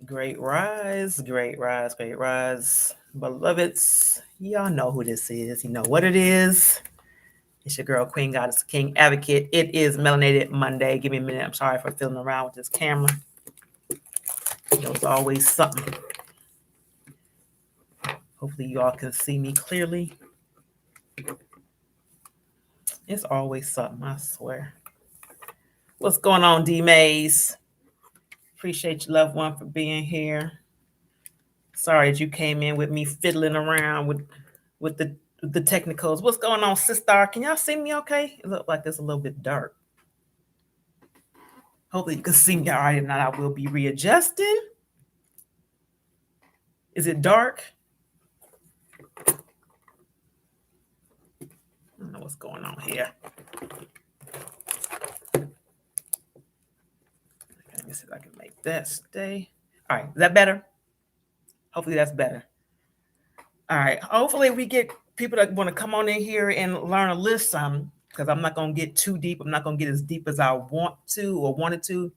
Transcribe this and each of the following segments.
Great rise, great rise, great rise. Beloveds, y'all know who this is. You know what it is. It's your girl, Queen Goddess King Advocate. It is Melanated Monday. Give me a minute. I'm sorry for fiddling around with this camera. There's always something. Hopefully you all can see me clearly. It's always something, I swear. What's going on, D Mays? Appreciate your loved one for being here. Sorry that you came in with me fiddling around with the technicals. What's going on, sister? Can y'all see me okay? It looks like it's a little bit dark. Hopefully you can see me all right. If not, I will be readjusting. Is it dark? I don't know what's going on here. Let me see if I can make that stay. All right, is that better? Hopefully that's better. All right, hopefully we get people that want to come on in here and learn a little something, because I'm not going to get too deep. I'm not going to get as deep as I want to or wanted to.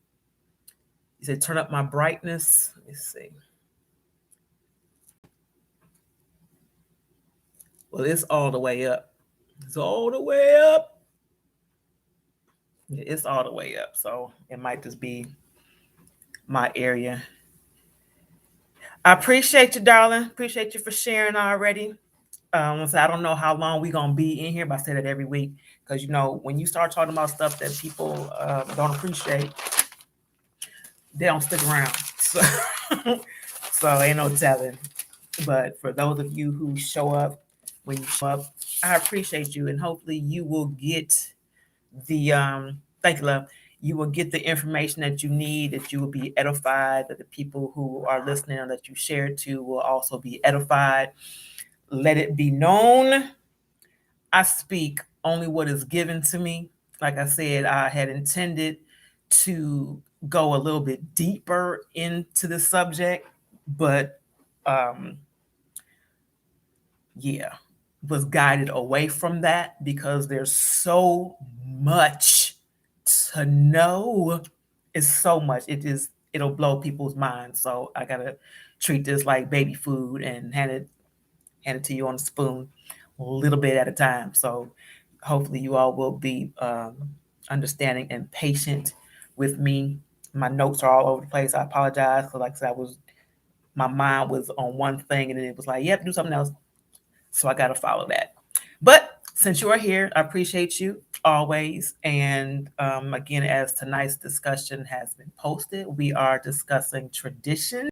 You said turn up my brightness. Let me see. Well, it's all the way up. It's all the way up. It's all the way up. So it might just be my area. I appreciate you, darling. Appreciate you for sharing already. So I don't know how long we're going to be in here, but I say that every week. Because, you know, when you start talking about stuff that people don't appreciate, they don't stick around. So, so ain't no telling. But for those of you who show up, when you show up, I appreciate you. And hopefully you will get the, thank you, love. You will get the information that you need, that you will be edified, that the people who are listening or that you share to will also be edified. Let it be known, I speak only what is given to me. Like I said, I had intended to go a little bit deeper into the subject, but yeah, was guided away from that because there's so much to know. It's so much. It'll blow people's minds. So I gotta treat this like baby food and hand it to you on a spoon, a little bit at a time. So hopefully you all will be understanding and patient with me. My notes are all over the place. I apologize because, like I said, my mind was on one thing and then it was like, yep, do something else. So I got to follow that. But since you are here, I appreciate you always. And again, as tonight's discussion has been posted, we are discussing tradition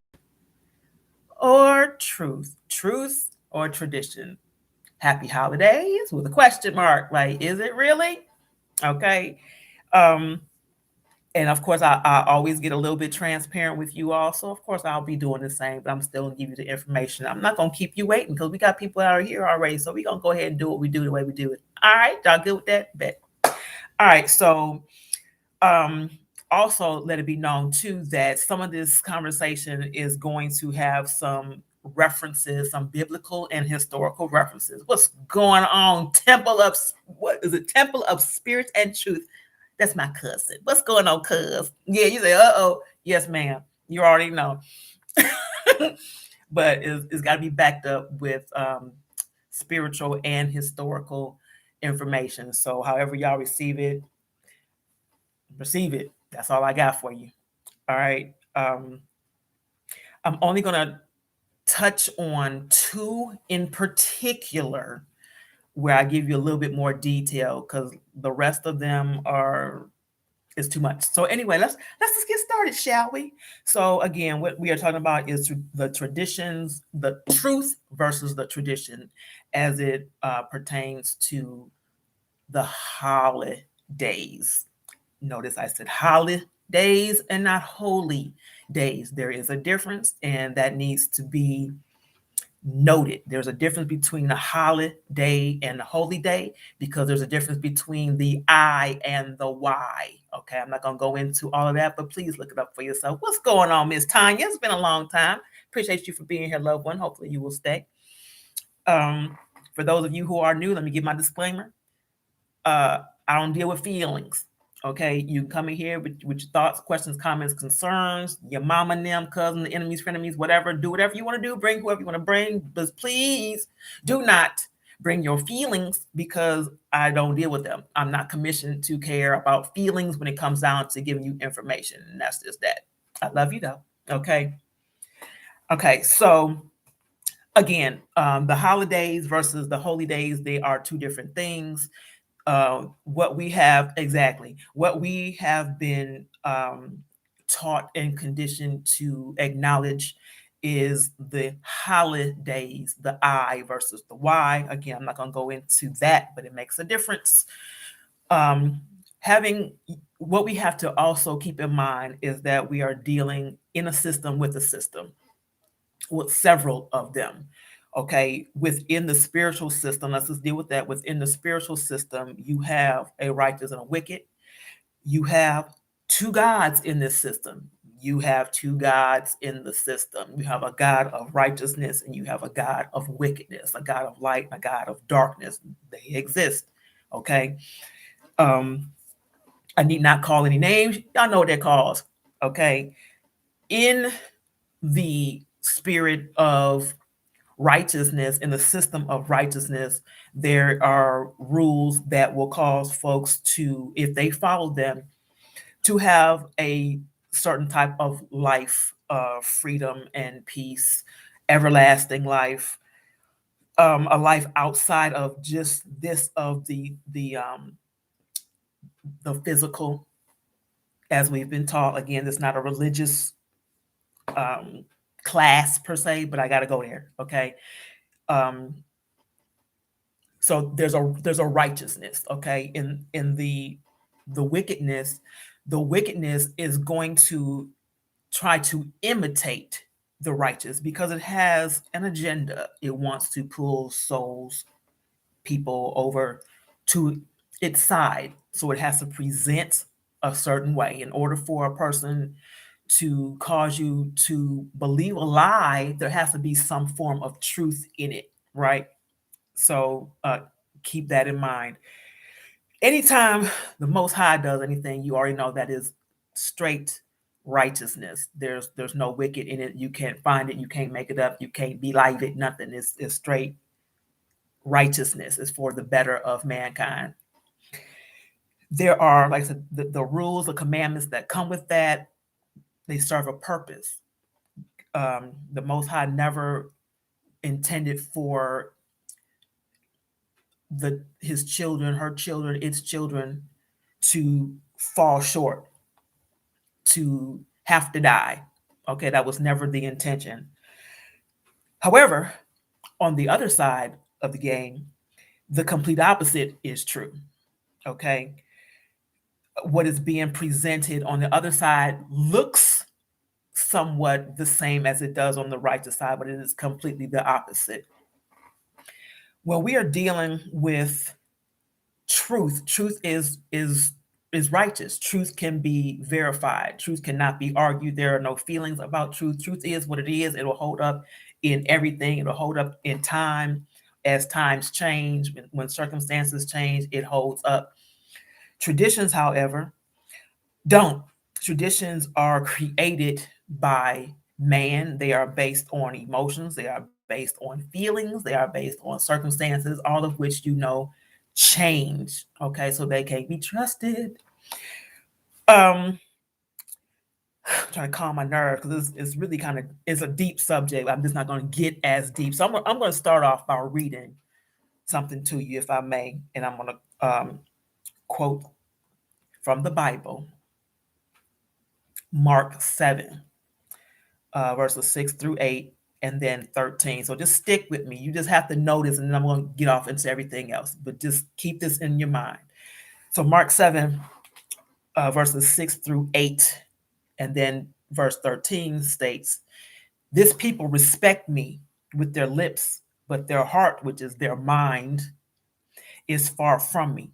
or truth. Truth or tradition. Happy holidays with a question mark. Like, is it really? Okay. And of course, I always get a little bit transparent with you all. So of course I'll be doing the same, but I'm still gonna give you the information. I'm not gonna keep you waiting because we got people out here already. So we're gonna go ahead and do what we do the way we do it. All right, y'all good with that? Bet. All right, so also let it be known too that some of this conversation is going to have some references, some biblical and historical references. What's going on? Temple of Spirit and Truth. That's my cousin. What's going on, cuz? Yeah, you say, uh-oh. Yes, ma'am. You already know. But it's got to be backed up with spiritual and historical information. So however y'all receive it. That's all I got for you. All right. I'm only going to touch on two in particular where I give you a little bit more detail because the rest of them is too much. So anyway, let's just get started, shall we? So again, what we are talking about is the traditions, the truth versus the tradition as it pertains to the holidays. Notice I said holidays and not holy days. There is a difference, and that needs to be noted. There's a difference between the holiday and the holy day because there's a difference between the I and the Y. Okay, I'm not going to go into all of that, but please look it up for yourself. What's going on, Miss Tanya? It's been a long time. Appreciate you for being here, loved one. Hopefully you will stay. For those of you who are new, let me give my disclaimer. I don't deal with feelings. Okay, you come in here with your thoughts, questions, comments, concerns, your mama and them, cousin, the enemies, frenemies, whatever. Do whatever you want to do. Bring whoever you want to bring. But please do not bring your feelings, because I don't deal with them. I'm not commissioned to care about feelings when it comes down to giving you information. And that's just that. I love you though. Okay. Okay. So again, the holidays versus the holy days, they are two different things. What we have been taught and conditioned to acknowledge is the holidays, the I versus the Y. Again, I'm not going to go into that, but it makes a difference. Having what we have to also keep in mind is that we are dealing in a system with a system, with several of them. Okay, within the spiritual system, let's just deal with that. Within the spiritual system, you have a righteous and a wicked. You have two gods in this system. You have two gods in the system. You have a God of righteousness and you have a God of wickedness, a God of light, and a God of darkness. They exist. Okay. I need not call any names. Y'all know what they're called. Okay. In the spirit of righteousness, in the system of righteousness, there are rules that will cause folks to, if they follow them, to have a certain type of life, freedom and peace, everlasting life, a life outside of just this of the physical, as we've been taught. Again, it's not a religious class per se, but I got to go there. Okay. So there's a righteousness, okay, in the wickedness. The wickedness is going to try to imitate the righteous because it has an agenda. It wants to pull souls, people over to its side. So it has to present a certain way in order for a person to cause you to believe a lie. There has to be some form of truth in it, right? So keep that in mind. Anytime the Most High does anything, you already know that is straight righteousness. There's no wicked in it. You can't find it. You can't make it up. You can't believe it. Nothing. It's straight righteousness. It's for the better of mankind. There are, like I said, the rules, the commandments that come with that. They serve a purpose. The Most High never intended for his children, her children, its children to fall short, to have to die. Okay, that was never the intention. However, on the other side of the game, the complete opposite is true. Okay, what is being presented on the other side looks somewhat the same as it does on the righteous side, but it is completely the opposite. When we are dealing with truth is righteous. Truth can be verified. Truth cannot be argued. There are no feelings about truth. Truth is what it is. It will hold up in everything. It will hold up in time. As times change, when circumstances change, it holds up. Traditions, however, don't. Traditions are created by man. They are based on emotions. They are based on feelings. They are based on circumstances, all of which change. Okay, so they can't be trusted. I'm trying to calm my nerves because it's really it's a deep subject. I'm just not going to get as deep. So I'm going to start off by reading something to you, if I may, and I'm going to quote from the Bible, Mark 7, verses 6 through 8, and then 13. So just stick with me. You just have to notice, and then I'm going to get off into everything else. But just keep this in your mind. So Mark 7, verses 6 through 8, and then verse 13 states, "This people respect me with their lips, but their heart, which is their mind, is far from me.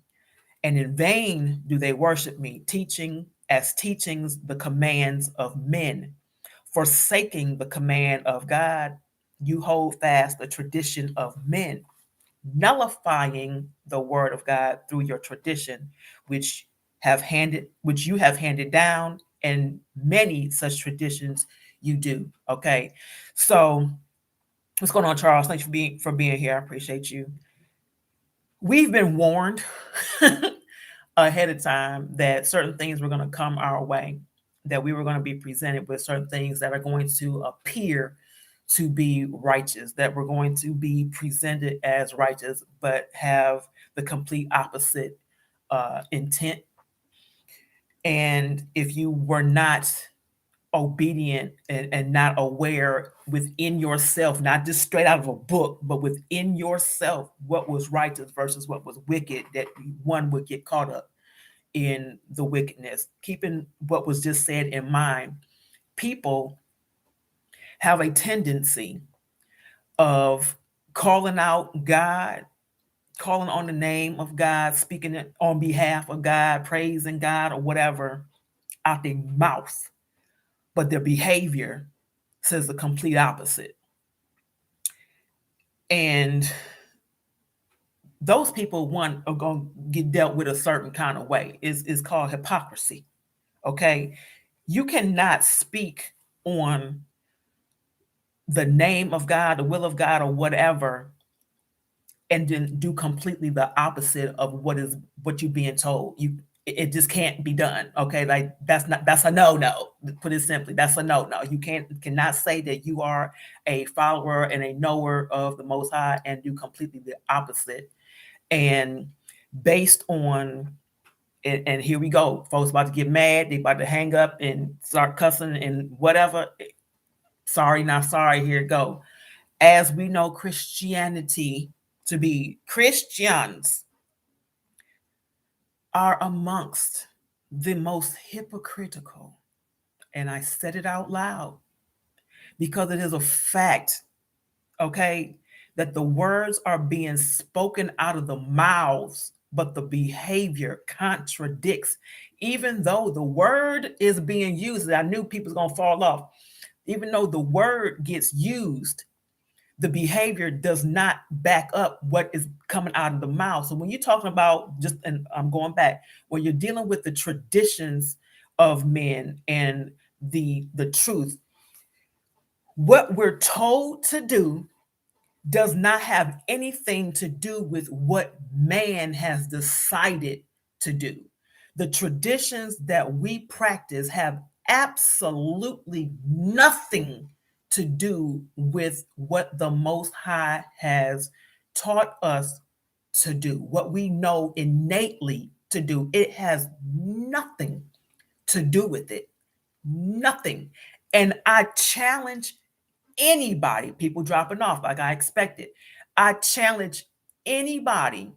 And in vain do they worship me, teaching as teachings the commands of men. Forsaking the command of God, you hold fast the tradition of men, nullifying the word of God through your tradition, which which you have handed down, and many such traditions you do. Okay, so what's going on, Charles? Thanks for being here. I appreciate you. We've been warned ahead of time that certain things were going to come our way, that we were going to be presented with certain things that are going to appear to be righteous, that we're going to be presented as righteous, but have the complete opposite intent. And if you were not obedient and not aware within yourself, not just straight out of a book, but within yourself, what was righteous versus what was wicked, that one would get caught up in the wickedness. Keeping what was just said in mind, people have a tendency of calling out God, calling on the name of God, speaking it on behalf of God, praising God or whatever out their mouth, but their behavior says the complete opposite. And those people, one, are going to get dealt with a certain kind of way. It's called hypocrisy. Okay, you cannot speak on the name of God, the will of God, or whatever, and then do completely the opposite of what you're being told. It just can't be done. Okay, like that's a no. Put it simply, that's a no. You cannot say that you are a follower and a knower of the Most High and do completely the opposite. And based on and here we go, folks about to get mad, they about to hang up and start cussing and whatever. Sorry, not sorry. Here it go. As we know Christianity to be, Christians are amongst the most hypocritical. And I said it out loud because it is a fact, okay, that the words are being spoken out of the mouths, but the behavior contradicts. Even though the word is being used, I knew people was going to fall off. Even though the word gets used, the behavior does not back up what is coming out of the mouth. So when you're talking about and I'm going back, when you're dealing with the traditions of men and the truth, what we're told to do does not have anything to do with what man has decided to do. The traditions that we practice have absolutely nothing to do with what the Most High has taught us to do, what we know innately to do. It has nothing to do with it. Nothing. And I challenge anybody, people dropping off like I expected. I challenge anybody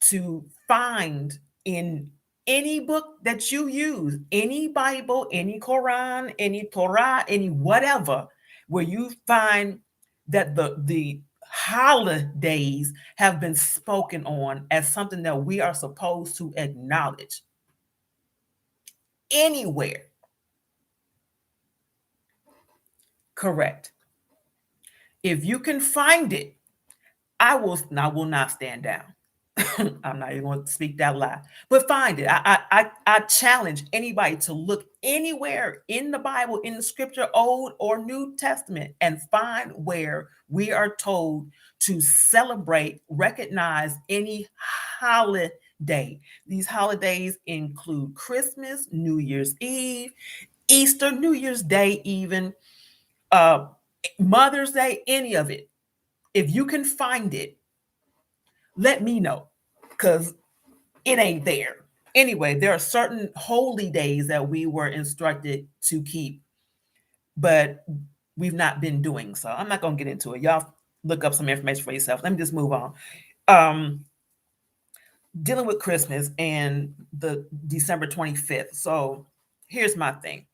to find in any book that you use, any Bible, any Quran, any Torah, any whatever, where you find that the holidays have been spoken on as something that we are supposed to acknowledge. Anywhere. Correct. If you can find it, I will not stand down. I'm not even going to speak that lie, but find it. I challenge anybody to look anywhere in the Bible, in the scripture, Old or New Testament, and find where we are told to celebrate, recognize any holiday. These holidays include Christmas, New Year's Eve, Easter, New Year's Day, even Mother's Day, any of it. If you can find it, let me know, because it ain't there. Anyway, there are certain holy days that we were instructed to keep, but we've not been doing so. I'm not going to get into it. Y'all look up some information for yourself. Let me just move on. Dealing with Christmas and the December 25th. So here's my thing.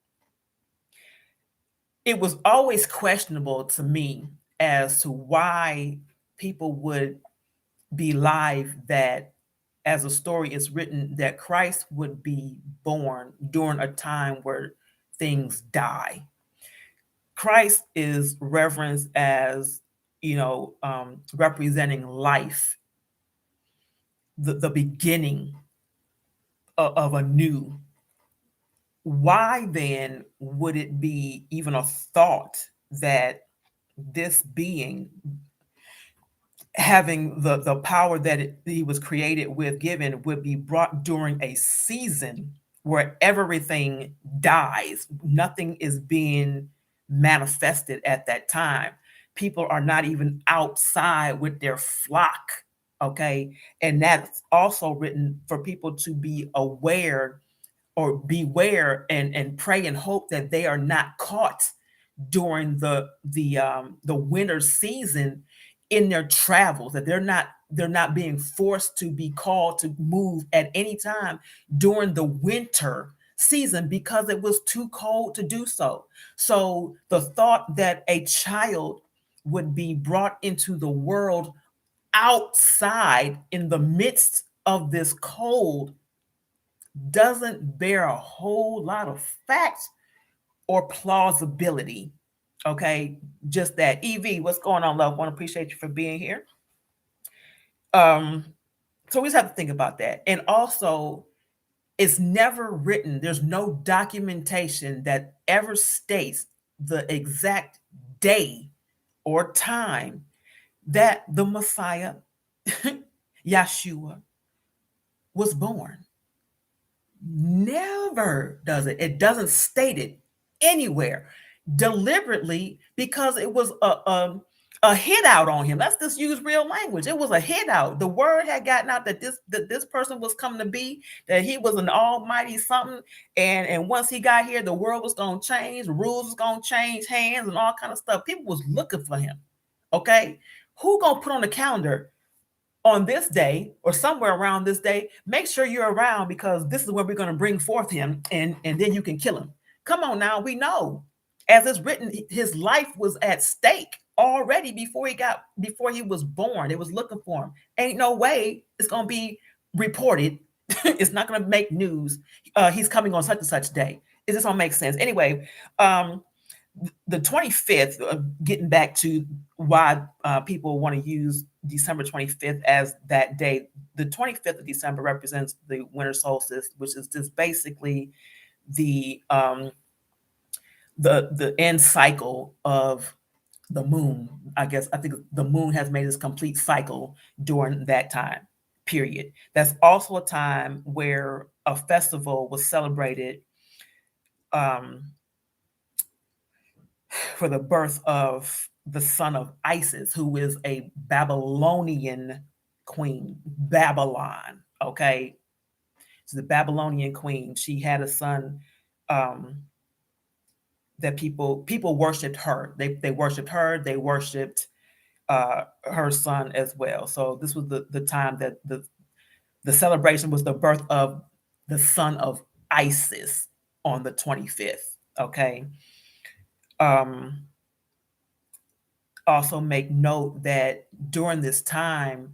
It was always questionable to me as to why people would be live that, as a story is written, that Christ would be born during a time where things die. Christ is reverenced as, representing life, the beginning of a new, why then would it be even a thought that this being, having the power that he was created with, given, would be brought during a season where everything dies, nothing is being manifested at that time, people are not even outside with their flock, okay? And that's also written for people to be aware or beware and pray and hope that they are not caught during the winter season in their travels, that they're not being forced to be called to move at any time during the winter season because it was too cold to do so. So the thought that a child would be brought into the world outside in the midst of this cold doesn't bear a whole lot of fact or plausibility. Okay, just that. EV, what's going on, love? Want to appreciate you for being here. So we just have to think about that. And also, it's never written, there's no documentation that ever states the exact day or time that the Messiah, Yeshua, was born. Never does it. It doesn't state it anywhere deliberately because it was a hit out on him. Let's just use real language. It was a hit out. The word had gotten out that this person was coming to be, that he was an almighty something, and once he got here, the world was gonna change, the rules was gonna change hands and all kind of stuff. People was looking for him. Okay, who gonna put on the calendar on this day or somewhere around this day? Make sure you're around because this is where we're going to bring forth him, and then you can kill him. Come on now, we know, as it's written, his life was at stake already before he was born. It was looking for him. Ain't no way it's going to be reported. It's not going to make news. He's coming on such and such day. It just don't make sense. Anyway, the 25th, getting back to why people want to use December 25th as that day. The 25th of December represents the winter solstice, which is just basically the end cycle of the moon. I think the moon has made its complete cycle during that time period. That's also a time where a festival was celebrated for the birth of the son of Isis, who is a Babylonian queen, Babylon. Okay, she's the Babylonian queen. She had a son that people worshipped her. They worshipped her. They worshipped her son as well. So this was the time that the celebration was the birth of the son of Isis on the 25th. Okay. Also make note that during this time,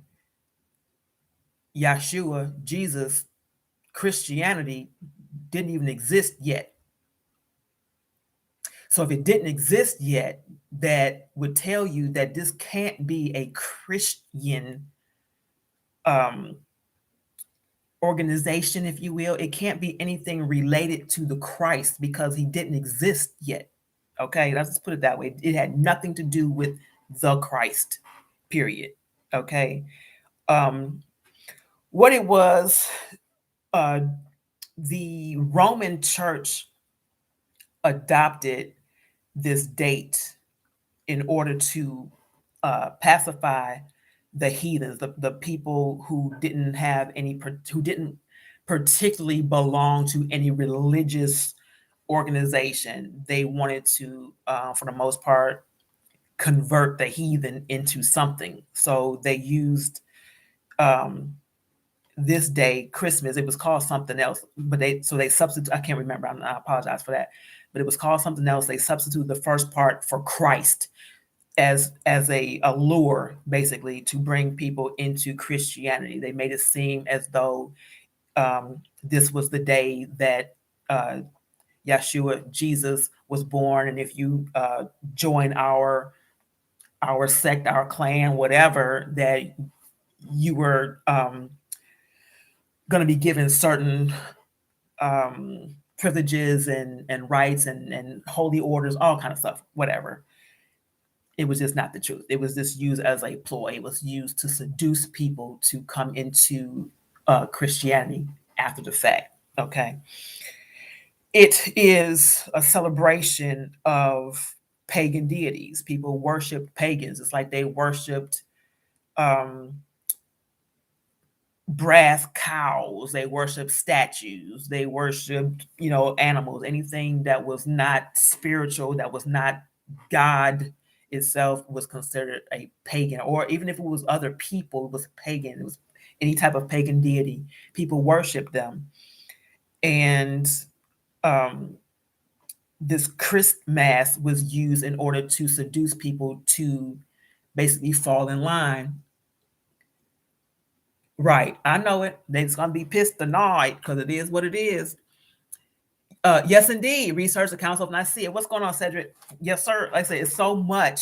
Yeshua, Jesus, Christianity didn't even exist yet. So if it didn't exist yet, that would tell you that this can't be a Christian organization, if you will. It can't be anything related to the Christ because he didn't exist yet. Okay, let's just put it that way. It had nothing to do with the Christ, period. Okay. What it was, the Roman Church adopted this date in order to pacify the heathens, the people who didn't particularly belong to any religious organization. They wanted to, for the most part, convert the heathen into something. So they used this day, Christmas. It was called something else, but they substitute. I can't remember. I apologize for that, but it was called something else. They substituted the first part for Christ as a lure, basically, to bring people into Christianity. They made it seem as though this was the day that Yeshua, Jesus, was born, and if you join our sect, our clan, whatever, that you were going to be given certain privileges and rights and holy orders, all kind of stuff, whatever. It was just not the truth. It was just used as a ploy. It was used to seduce people to come into Christianity after the fact. Okay. It is a celebration of pagan deities. People worshiped pagans. It's like they worshiped um, brass cows. They worshiped statues. They worshiped, animals. Anything that was not spiritual, that was not God itself, was considered a pagan. Or even if it was other people, it was pagan. It was any type of pagan deity. People worshiped them. And this Christmas was used in order to seduce people to basically fall in line. Right. I know it. They're going to be pissed tonight because it is what it is. Yes, indeed. Research the Council of Nicaea. What's going on, Cedric? Yes, sir. Like I said, it's so much.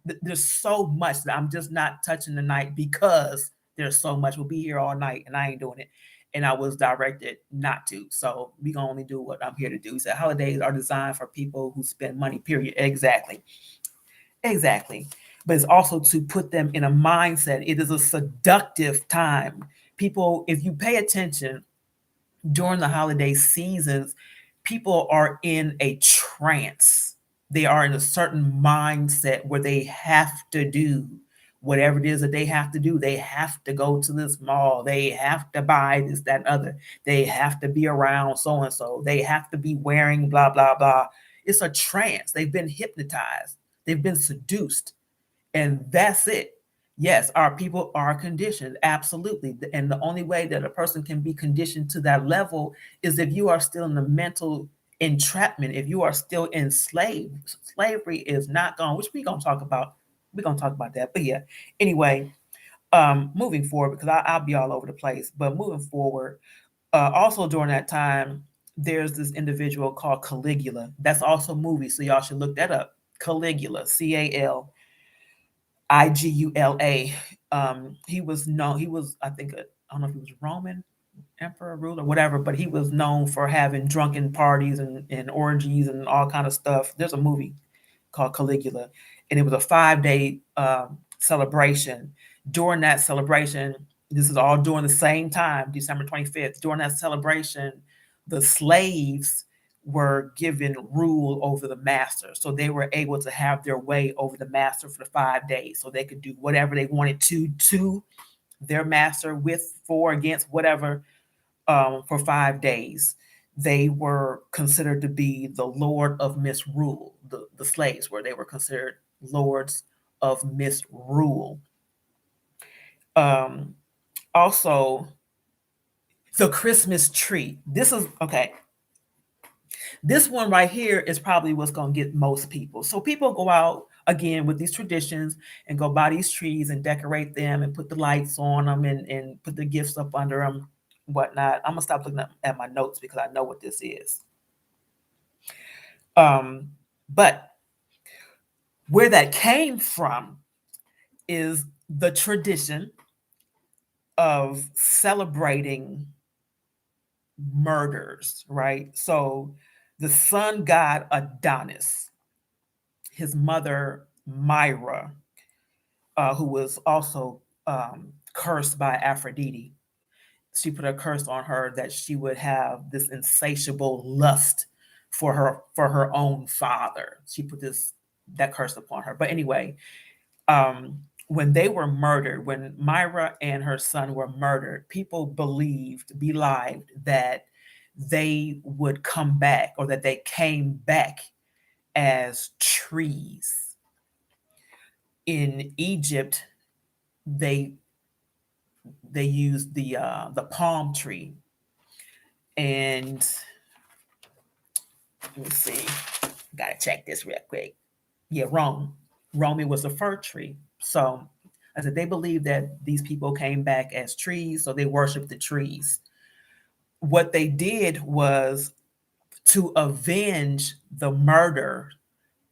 There's so much that I'm just not touching tonight because there's so much. We'll be here all night and I ain't doing it. And I was directed not to. So we can only do what I'm here to do. So holidays are designed for people who spend money, period. Exactly. But it's also to put them in a mindset. It is a seductive time. People, if you pay attention during the holiday seasons, people are in a trance. They are in a certain mindset where they have to do whatever it is that they have to do. They have to go to this mall. They have to buy this, that, and other. They have to be around so and so. They have to be wearing blah, blah, blah. It's a trance. They've been hypnotized. They've been seduced. And that's it. Yes, our people are conditioned, absolutely. And the only way that a person can be conditioned to that level is if you are still in the mental entrapment, if you are still enslaved. Slavery is not gone, which we're going to talk about. We're going to talk about that. But yeah, anyway, moving forward, because I'll be all over the place, but moving forward, also during that time, there's this individual called Caligula. That's also a movie, so y'all should look that up. Caligula, Caligula. He was known, I think, I don't know if he was Roman emperor, ruler, whatever, but he was known for having drunken parties and orgies and all kind of stuff. There's a movie called Caligula, and it was a 5-day celebration. During that celebration, this is all during the same time, December 25th. During that celebration, the slaves were given rule over the master. So they were able to have their way over the master for the 5 days. So they could do whatever they wanted to their master, with, for, against, whatever, for 5 days. They were considered to be the lord of misrule. The slaves they were considered lords of misrule. Also, the Christmas tree. This is okay. This one right here is probably what's going to get most people. So people go out again with these traditions and go buy these trees and decorate them and put the lights on them and put the gifts up under them, whatnot. I'm gonna stop looking at my notes because I know what this is. But where that came from is the tradition of celebrating murders, right? So the sun god Adonis, his mother Myra, who was also cursed by Aphrodite. She put a curse on her that she would have this insatiable lust for her own father. She put that curse upon her. But anyway, when they were murdered, when Myra and her son were murdered, people believed that they would come back, or that they came back as trees. In Egypt, they used the palm tree, and let me see, gotta check this real quick. Yeah, Rome. It was a fir tree. So I said they believed that these people came back as trees, so they worshiped the trees. What they did was to avenge the murder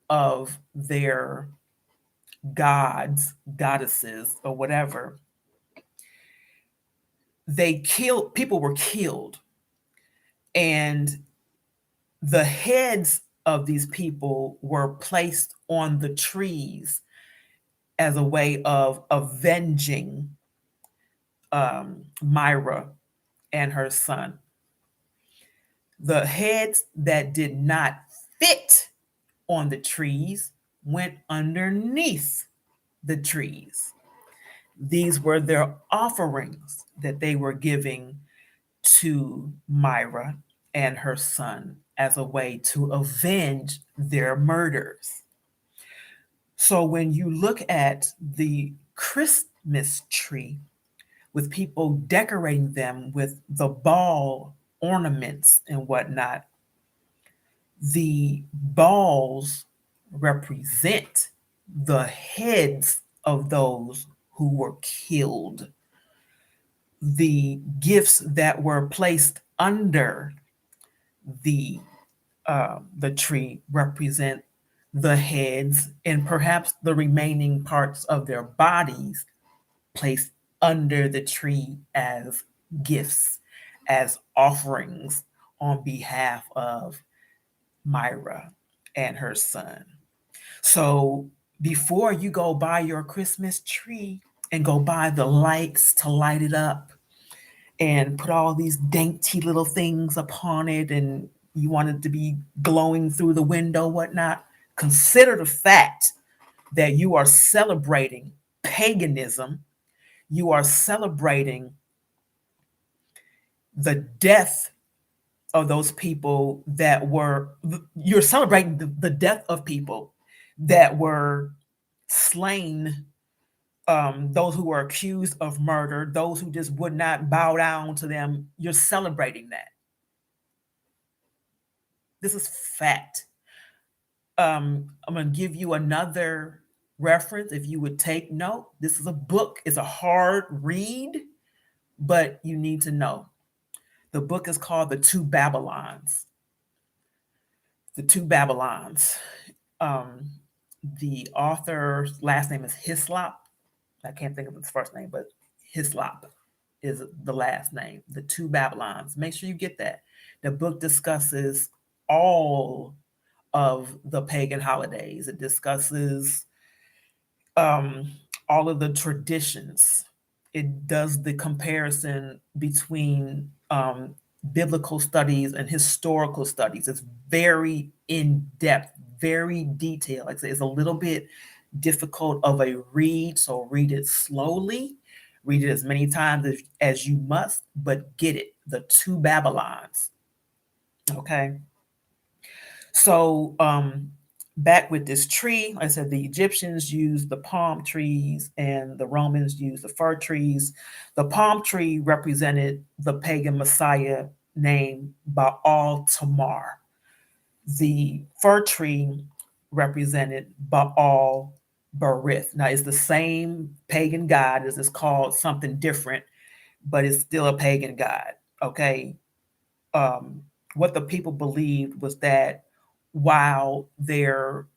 of their gods, goddesses, or whatever. people were killed, and the heads of these people were placed on the trees as a way of avenging Myra and her son. The heads that did not fit on the trees went underneath the trees. These were their offerings that they were giving to Myra and her son as a way to avenge their murders. So when you look at the Christmas tree, with people decorating them with the ball ornaments and whatnot, the balls represent the heads of those who were killed. The gifts that were placed under the the tree represent the heads and perhaps the remaining parts of their bodies placed under the tree as gifts, as offerings on behalf of Myra and her son. So before you go buy your Christmas tree and go buy the lights to light it up and put all these dainty little things upon it, and you want it to be glowing through the window, whatnot, consider the fact that you are celebrating paganism. You are celebrating the death of those people that were, you're celebrating the death of people that were slain, those who were accused of murder, those who just would not bow down to them. You're celebrating that. This is fact. I'm going to give you another reference if you would take note. This is a book, it's a hard read, but you need to know. The book is called The Two Babylons. The Two Babylons. The author's last name is Hislop. I can't think of his first name, but Hislop is the last name. The Two Babylons. Make sure you get that. The book discusses all of the pagan holidays. It discusses all of the traditions. It does the comparison between biblical studies and historical studies. It's very in depth, very detailed. Like I say, it's a little bit difficult of a read, so read it slowly. Read it as many times as you must, but get it. The Two Babylons. Okay. So back with this tree, like I said, the Egyptians used the palm trees and the Romans used the fir trees. The palm tree represented the pagan messiah named Baal Tamar. The fir tree represented Baal Berith. Now, it's the same pagan god. It's called something different, but it's still a pagan god. Okay. What the people believed was that while their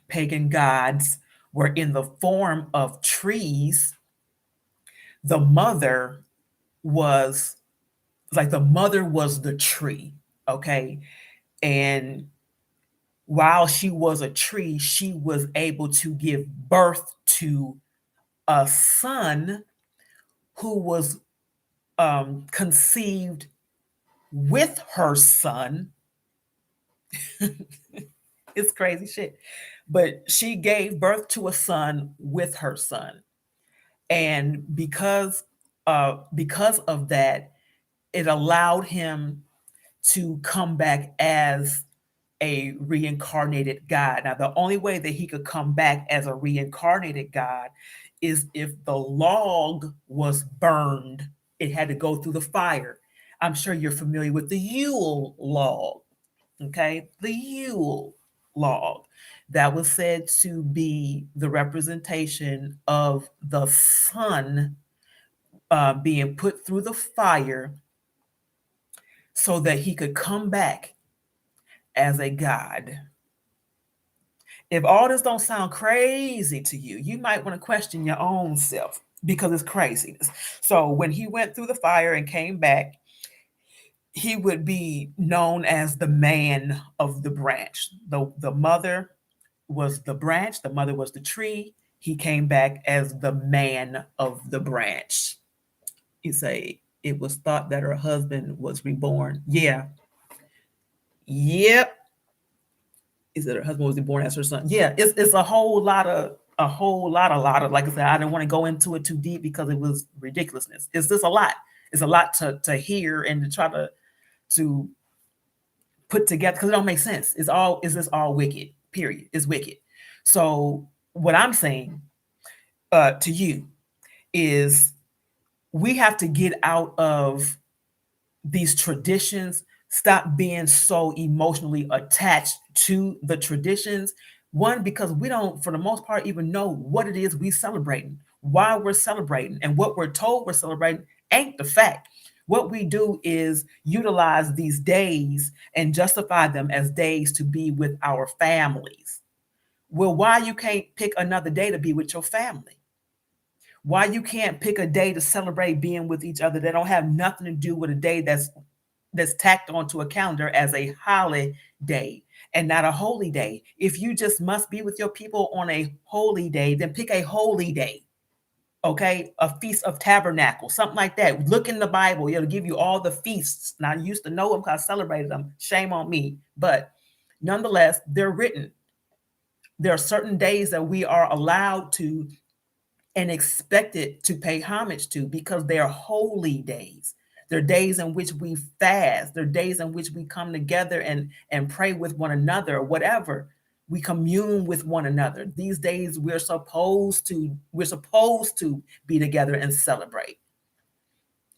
pagan gods were in the form of trees, the mother was the tree. Okay. And while she was a tree, she was able to give birth to a son who was conceived with her son. It's crazy shit. But she gave birth to a son with her son. And because of that, it allowed him to come back as a reincarnated God. Now, the only way that he could come back as a reincarnated God is if the log was burned. It had to go through the fire. I'm sure you're familiar with the Yule log. Okay, the Yule log. That was said to be the representation of the sun being put through the fire so that he could come back as a god. If all this don't sound crazy to you, you might want to question your own self. because it's craziness. So when he went through the fire and came back, he would be known as the man of the branch. The mother was the branch, the mother was the tree. He came back as the man of the branch. You say it was thought that her husband was reborn. Yeah. Yep. Is that her husband was reborn as her son? Yeah, it's a whole lot of like I said, I didn't want to go into it too deep because it was ridiculousness. It's just a lot. It's a lot to hear and to try to put together because it don't make sense. It's just all wicked. Period. It's wicked. So what I'm saying to you is we have to get out of these traditions, stop being so emotionally attached to the traditions. One, because we don't, for the most part, even know what it is we celebrating, why we're celebrating, and what we're told we're celebrating ain't the fact. What we do is utilize these days and justify them as days to be with our families. Well, why you can't pick another day to be with your family? Why you can't pick a day to celebrate being with each other that don't have nothing to do with a day that's tacked onto a calendar as a holiday and not a holy day? If you just must be with your people on a holy day, then pick a holy day. Okay, a feast of tabernacle, something like that. Look in the Bible, it'll give you all the feasts. Now, I used to know them because I celebrated them. Shame on me. But nonetheless, they're written. There are certain days that we are allowed to and expected to pay homage to because they are holy days. They're days in which we fast. They're days in which we come together and pray with one another or whatever. We commune with one another. These days we're supposed to be together and celebrate.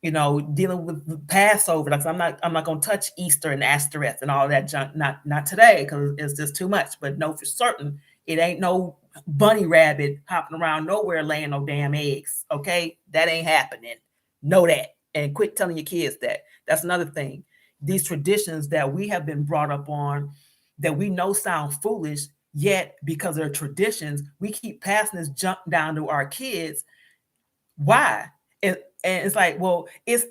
Dealing with Passover. Like I'm not gonna touch Easter and Asterisk and all that junk. Not today because it's just too much. But know for certain it ain't no bunny rabbit hopping around nowhere laying no damn eggs. Okay, that ain't happening. Know that and quit telling your kids that. That's another thing. These traditions that we have been brought up on that we know sound foolish, yet because they're traditions, we keep passing this junk down to our kids. Why? And it's like, well, it's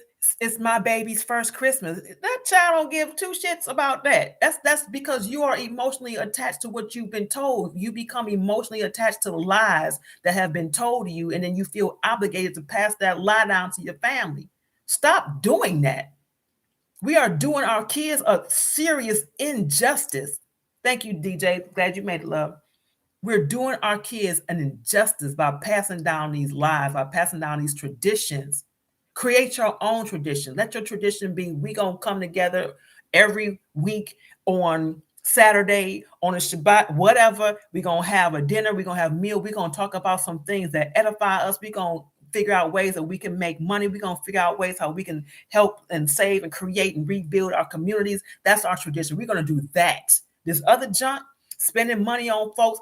my baby's first Christmas. That child don't give two shits about that. That's because you are emotionally attached to what you've been told. You become emotionally attached to the lies that have been told to you, and then you feel obligated to pass that lie down to your family. Stop doing that. We are doing our kids a serious injustice. Thank you, DJ. Glad you made it, love. We're doing our kids an injustice by passing down these lies, by passing down these traditions. Create your own tradition. Let your tradition be we gonna come together every week on Saturday, on a Shabbat, whatever. We're gonna have a dinner, we're gonna have a meal, we're gonna talk about some things that edify us. We're gonna figure out ways that we can make money. We're gonna figure out ways how we can help and save and create and rebuild our communities. That's our tradition. We're gonna do that. This other junk, spending money on folks.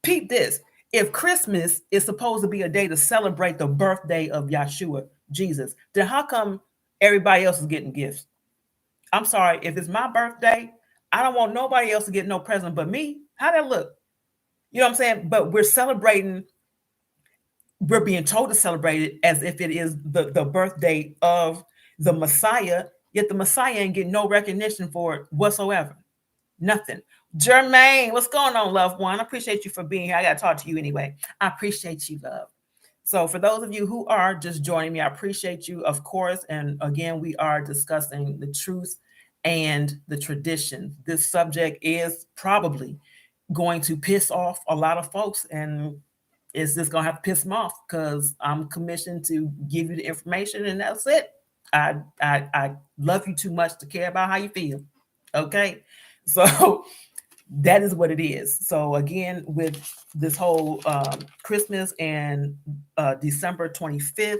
Peep this. If Christmas is supposed to be a day to celebrate the birthday of Yeshua, Jesus, then how come everybody else is getting gifts? I'm sorry, if it's my birthday, I don't want nobody else to get no present but me. How that look? You know what I'm saying? But we're being told to celebrate it as if it is the birthday of the Messiah, yet the Messiah ain't getting no recognition for it whatsoever. Nothing. Jermaine, what's going on, loved one? I appreciate you for being here. I got to talk to you anyway. I appreciate you, love. So for those of you who are just joining me, I appreciate you, of course. And again, we are discussing the truth and the tradition. This subject is probably going to piss off a lot of folks, and it's just going to have to piss them off because I'm commissioned to give you the information, and that's it. I love you too much to care about how you feel. Okay. So that is what it is. So again, with this whole Christmas and December 25th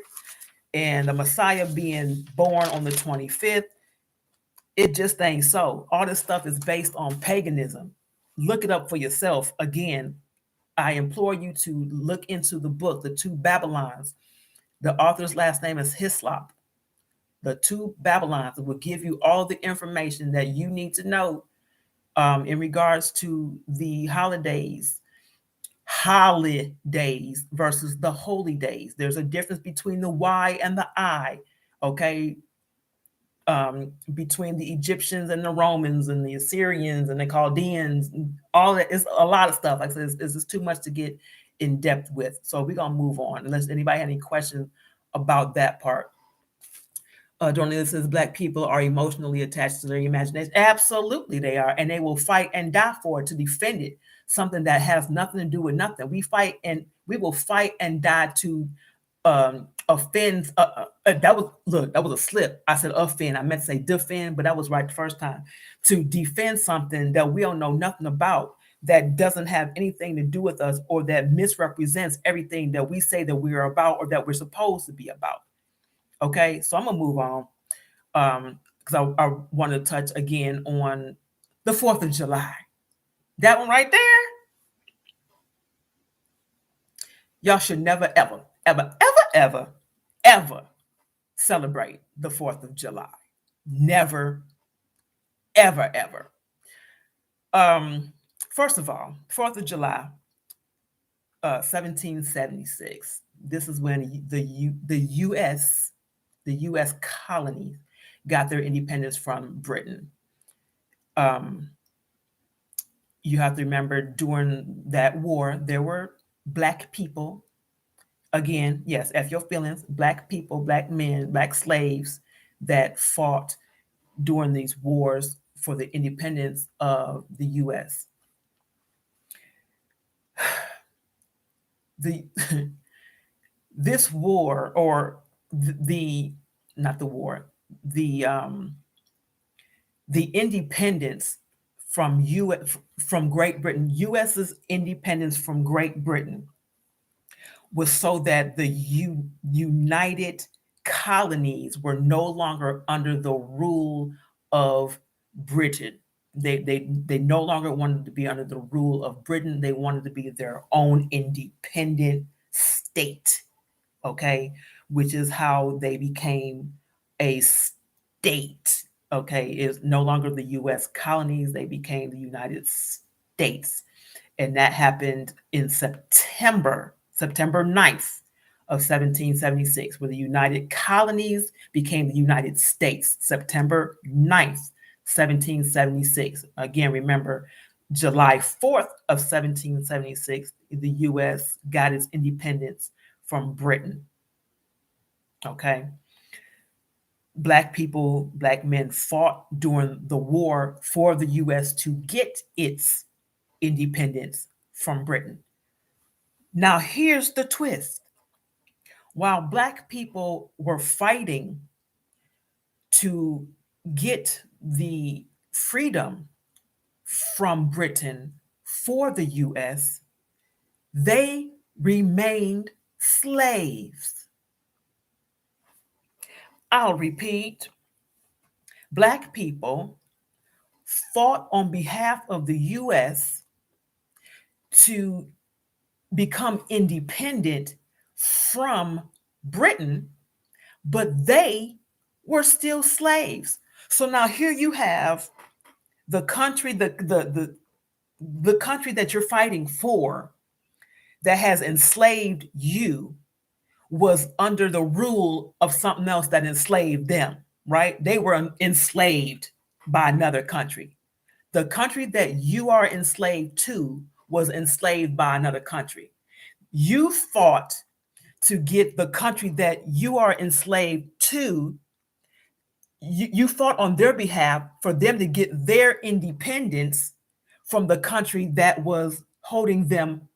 and the Messiah being born on the 25th, it just ain't so. All this stuff is based on paganism. Look it up for yourself. Again, I implore you to look into the book, The Two Babylons. The author's last name is Hislop. The Two Babylons will give you all the information that you need to know in regards to the holidays, holidays versus the holy days. There's a difference between the Y and the I, okay? Between the Egyptians and the Romans and the Assyrians and the Chaldeans, all that is a lot of stuff. Like I said, it's just too much to get in depth with. So we're gonna move on unless anybody had any questions about that part. Dornella says Black people are emotionally attached to their imagination. Absolutely, they are, and they will fight and die for it, to defend it. Something that has nothing to do with nothing. We will fight and die to offend. That was a slip. I said offend. I meant to say defend, but that was right the first time. To defend something that we don't know nothing about, that doesn't have anything to do with us, or that misrepresents everything that we say that we are about or that we're supposed to be about. Okay, so I'm gonna move on because I want to touch again on the 4th of July. That one right there. Y'all should never, ever, ever, ever, ever, ever celebrate the 4th of July. Never, ever, ever. First of all, 4th of July, 1776. This is when the U.S. colonies got their independence from Britain. You have to remember, during that war, there were Black people. Again, yes, F your feelings, Black people, Black men, Black slaves that fought during these wars for the independence of the U.S. This war, or not the war, the independence from Great Britain, U.S.'s independence from Great Britain, was so that the United Colonies were no longer under the rule of Britain. They no longer wanted to be under the rule of Britain. They wanted to be their own independent state, okay? Which is how they became a state, okay? Is no longer the U.S. colonies. They became the United States. And that happened in September 9th of 1776, where the United Colonies became the United States, September 9th, 1776. Again, remember, July 4th of 1776, the U.S. got its independence from Britain. Okay. Black people, Black men fought during the war for the U.S. to get its independence from Britain. Now, here's the twist. While Black people were fighting to get the freedom from Britain for the U.S., they remained slaves. I'll repeat. Black people fought on behalf of the U.S. to become independent from Britain, but they were still slaves. So now here you have the country, the country that you're fighting for, that has enslaved you, was under the rule of something else that enslaved them, right? They were enslaved by another country. The country that you are enslaved to was enslaved by another country. You fought to get the country that you are enslaved to. You fought on their behalf for them to get their independence from the country that was holding them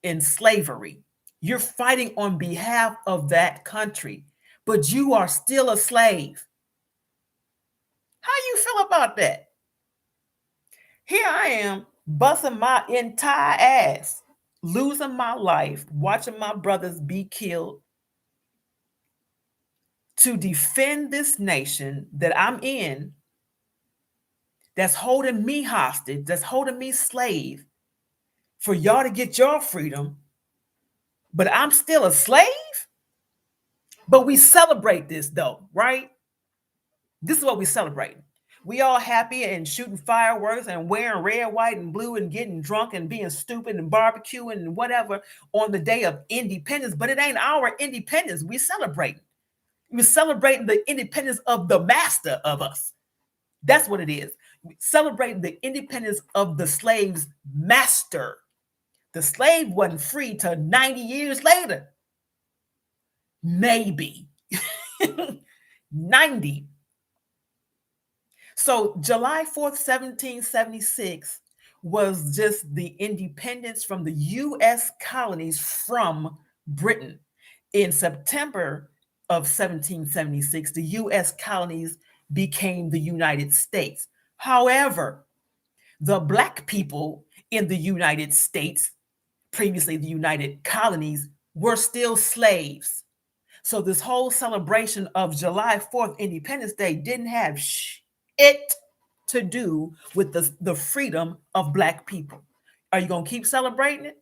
in slavery. You're fighting on behalf of that country, but you are still a slave. How you feel about that? Here I am, busting my entire ass, losing my life, watching my brothers be killed, to defend this nation that I'm in, that's holding me hostage, that's holding me slave, for y'all to get your freedom, but I'm still a slave? But we celebrate this though, right? This is what we celebrate. We all happy and shooting fireworks and wearing red, white, and blue and getting drunk and being stupid and barbecuing and whatever on the day of independence. But it ain't our independence. We celebrate. We're celebrating the independence of the master of us. That's what it is. Celebrating the independence of the slave's master. The slave wasn't free till 90 years later. Maybe. 90. So July 4th, 1776 was just the independence from the U.S. colonies from Britain. In September of 1776, the U.S. colonies became the United States. However, the Black people in the United States, previously the United Colonies, were still slaves. So this whole celebration of July 4th, Independence Day, didn't have it to do with the freedom of Black people. Are you going to keep celebrating it?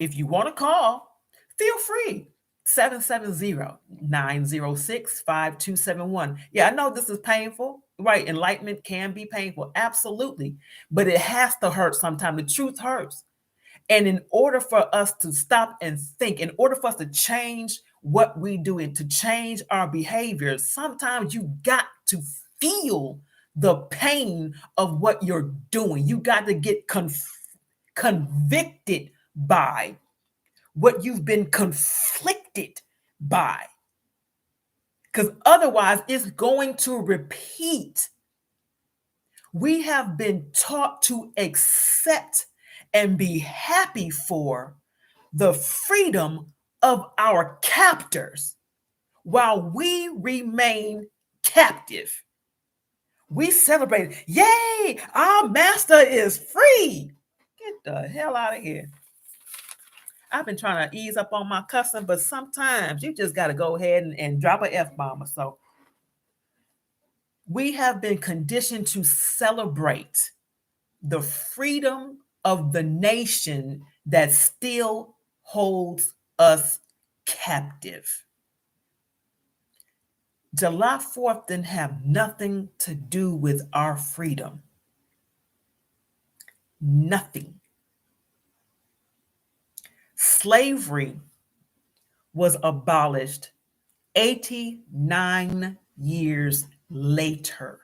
If you want to call, feel free. 770-906-5271. Yeah, I know this is painful, right? Enlightenment can be painful, absolutely. But it has to hurt sometimes. The truth hurts. And in order for us to stop and think, in order for us to change what we do and to change our behaviors, sometimes you got to feel the pain of what you're doing. You got to get convicted by what you've been conflicted by. Because otherwise, it's going to repeat. We have been taught to accept and be happy for the freedom of our captors while we remain captive. We celebrate, yay, our master is free. Get the hell out of here. I've been trying to ease up on my cussing, but sometimes you just got to go ahead and drop an F-bomb or so. We have been conditioned to celebrate the freedom of the nation that still holds us captive. July 4th didn't have nothing to do with our freedom. Nothing. Slavery was abolished 89 years later.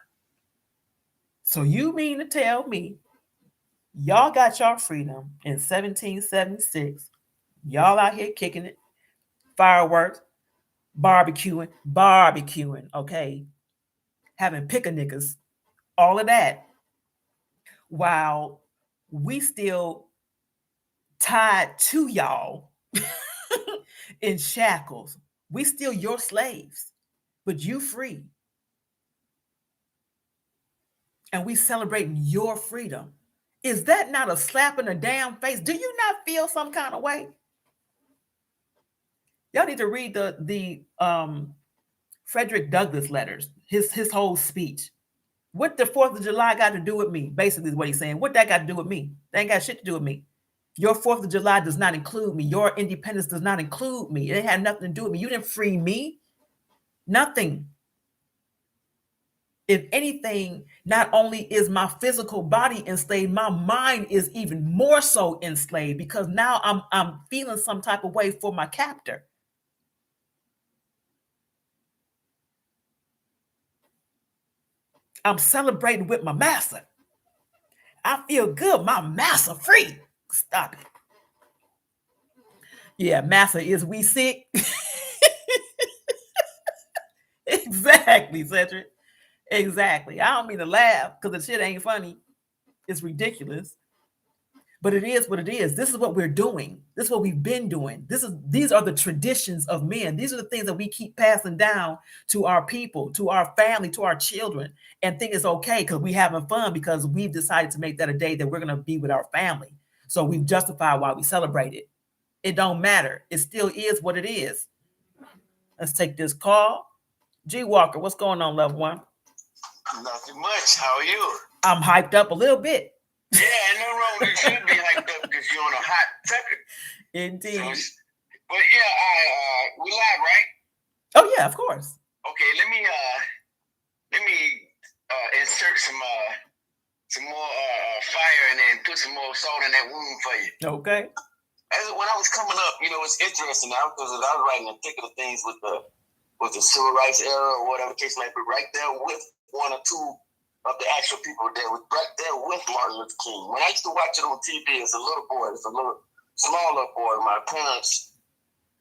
So you mean to tell me y'all got your freedom in 1776, y'all out here kicking it, fireworks, barbecuing, okay, having picnickers, all of that, while we still tied to y'all in shackles. We still your slaves, but you free. And we celebrating your freedom. Is that not a slap in the damn face? Do you not feel some kind of way? Y'all need to read the Frederick Douglass letters, his whole speech. What the 4th of July got to do with me? Basically is what he's saying. What that got to do with me? That ain't got shit to do with me. Your 4th of July does not include me. Your independence does not include me. It had nothing to do with me. You didn't free me. Nothing. If anything, not only is my physical body enslaved, my mind is even more so enslaved because now I'm feeling some type of way for my captor. I'm celebrating with my master. I feel good. My master free. Stop it. Yeah, master, is we sick? Exactly, Cedric. Exactly. I don't mean to laugh because the shit ain't funny. It's ridiculous. But it is what it is. This is what we're doing. This is what we've been doing. These are the traditions of men. These are the things that we keep passing down to our people, to our family, to our children, and think it's okay because we're having fun because we've decided to make that a day that we're going to be with our family. So we've justified why we celebrate it. It don't matter. It still is what it is. Let's take this call. G Walker, what's going on, loved one? Nothing much. How are you? I'm hyped up a little bit. Yeah, no wrong. You should be hyped up because you're on a hot second. Indeed. So, but yeah, we live, right? Oh yeah, of course. Okay. Okay, let me insert some more fire and then put some more salt in that wound for you. Okay. When I was coming up, it's interesting now because I was writing a thick of things with the civil rights era or whatever case might be, right there with one or two of the actual people that was right there with Martin Luther King. When I used to watch it on TV as a little boy, as a little smaller boy, my parents,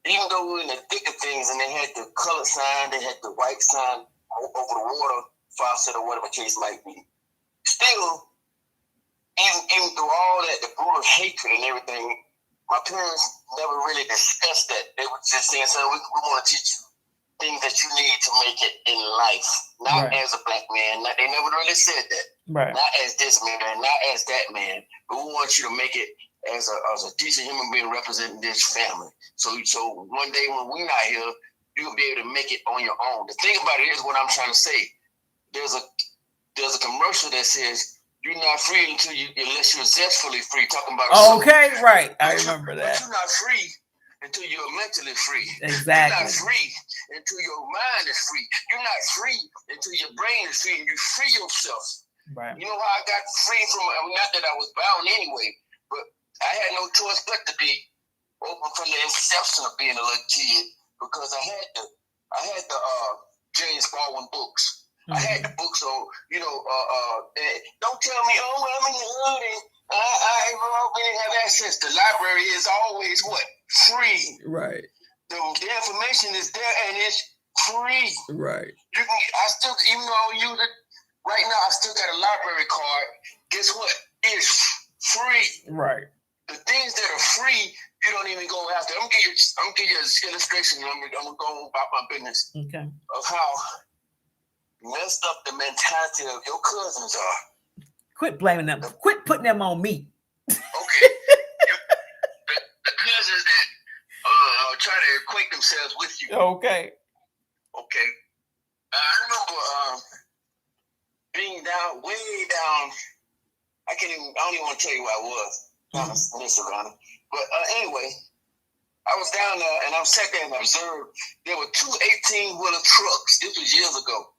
even though we were in the thick of things and they had the color sign, they had the white sign over the water faucet or whatever case might be, still, even through all that, the brutal hatred and everything, my parents never really discussed that. They were just saying, "So we want to teach you things that you need to make it in life, not as a black man." They never really said that. Right. Not as this man, not as that man, but we want you to make it as a decent human being representing this family. So one day when we're not here, you'll be able to make it on your own. The thing about it is what I'm trying to say. There's a commercial that says you're not free unless you're zestfully free. Talking about okay, right. I remember that. But you're not free until you're mentally free. Exactly. You're not free until your mind is free. You're not free until your brain is free and you free yourself. Right. You know how I got free from? Not that I was bound anyway, but I had no choice but to be open from the inception of being a little kid because I had the James Baldwin books. I had the books on, don't tell me, I'm in the hood and I really have access. The library is always what? Free. Right. The information is there and it's free. Right. I still, even though I don't use it right now, I still got a library card. Guess what? It's free. Right. The things that are free, you don't even go after. I'm gonna give you an illustration. I'm gonna go about my business. Okay. Of how messed up the mentality of your cousins are. Quit blaming them. Quit putting them on me. Okay. the cousins that try to equate themselves with you. Okay. Okay. I remember being way down. I don't even want to tell you where I was. Kind of mess around. But anyway, I was down there and I sat there and observed. There were two 18-wheeler trucks. This was years ago.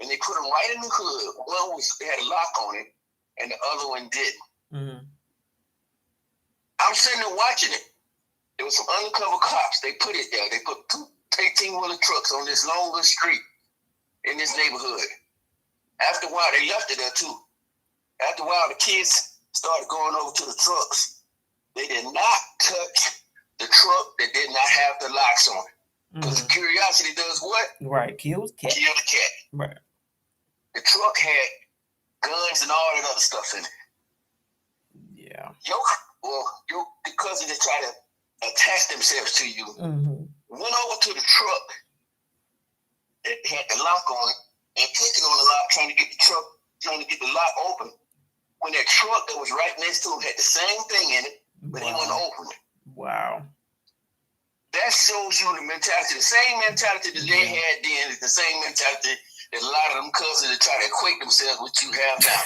And they put them right in the hood. One had a lock on it, and the other one didn't. Mm-hmm. I'm sitting there watching it. There was some undercover cops. They put it there. They put two 18-wheeler trucks on this longer street in this neighborhood. After a while, they left it there too. After a while, the kids started going over to the trucks. They did not touch the truck that did not have the locks on it. Because curiosity does what? Right. Kill the cat. Kill the cat. Right. The truck had guns and all that other stuff in it. Yeah. Your cousins that try to attach themselves to you went over to the truck that had the lock on it and clicking on the lock, trying to get the lock open. When that truck that was right next to him had the same thing in it, but he wouldn't open it. Wow. That shows you the mentality. The same mentality that they had then is the same mentality that a lot of them cousins that try to equate themselves with you have now.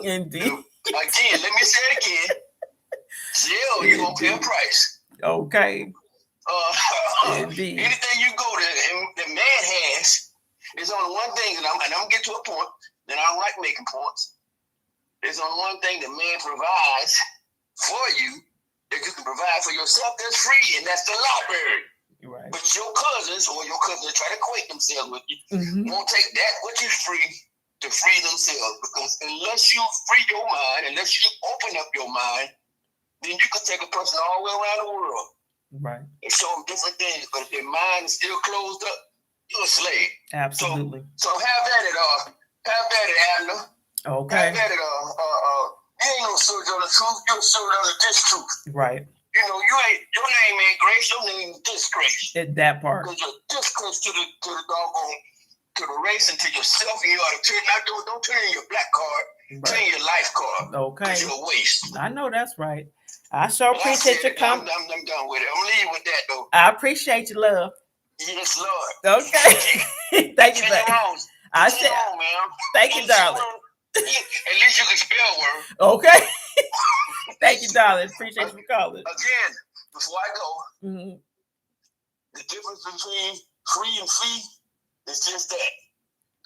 Indeed. Again, let me say it again. Jail, you're going to pay a price. Okay. Indeed. Anything you go to, the man has, there's only one thing, and I'm going to get to a point, that I don't like making points. There's only one thing that man provides for you that you can provide for yourself that's free, and that's the library. Right. But your cousins that try to equate themselves with you won't take that which is free to free themselves. Because unless you free your mind, unless you open up your mind, then you can take a person all the way around the world. Right. And show them different things. But if their mind is still closed up, you're a slave. Absolutely. So have that at Abner. Okay. Have that at you ain't no soldier on the truth, you're a soldier on the distruth. Right. Your name ain't Grace, your name is Disgrace. At that part. Because you're disgrace to the doggone, to the race and to yourself, and you ought to turn, don't turn in your black card, turn in your life card. Okay. Because you're a waste. I know that's right. I sure appreciate your comment. I'm done with it. I'm leaving with that, though. I appreciate your love. Yes, Lord. Okay. Thank you, baby. I said, thank you, darling. At least you can spell word. Okay. Thank you, darling. Appreciate you for calling. Again, before I go, the difference between free and fee It's just that.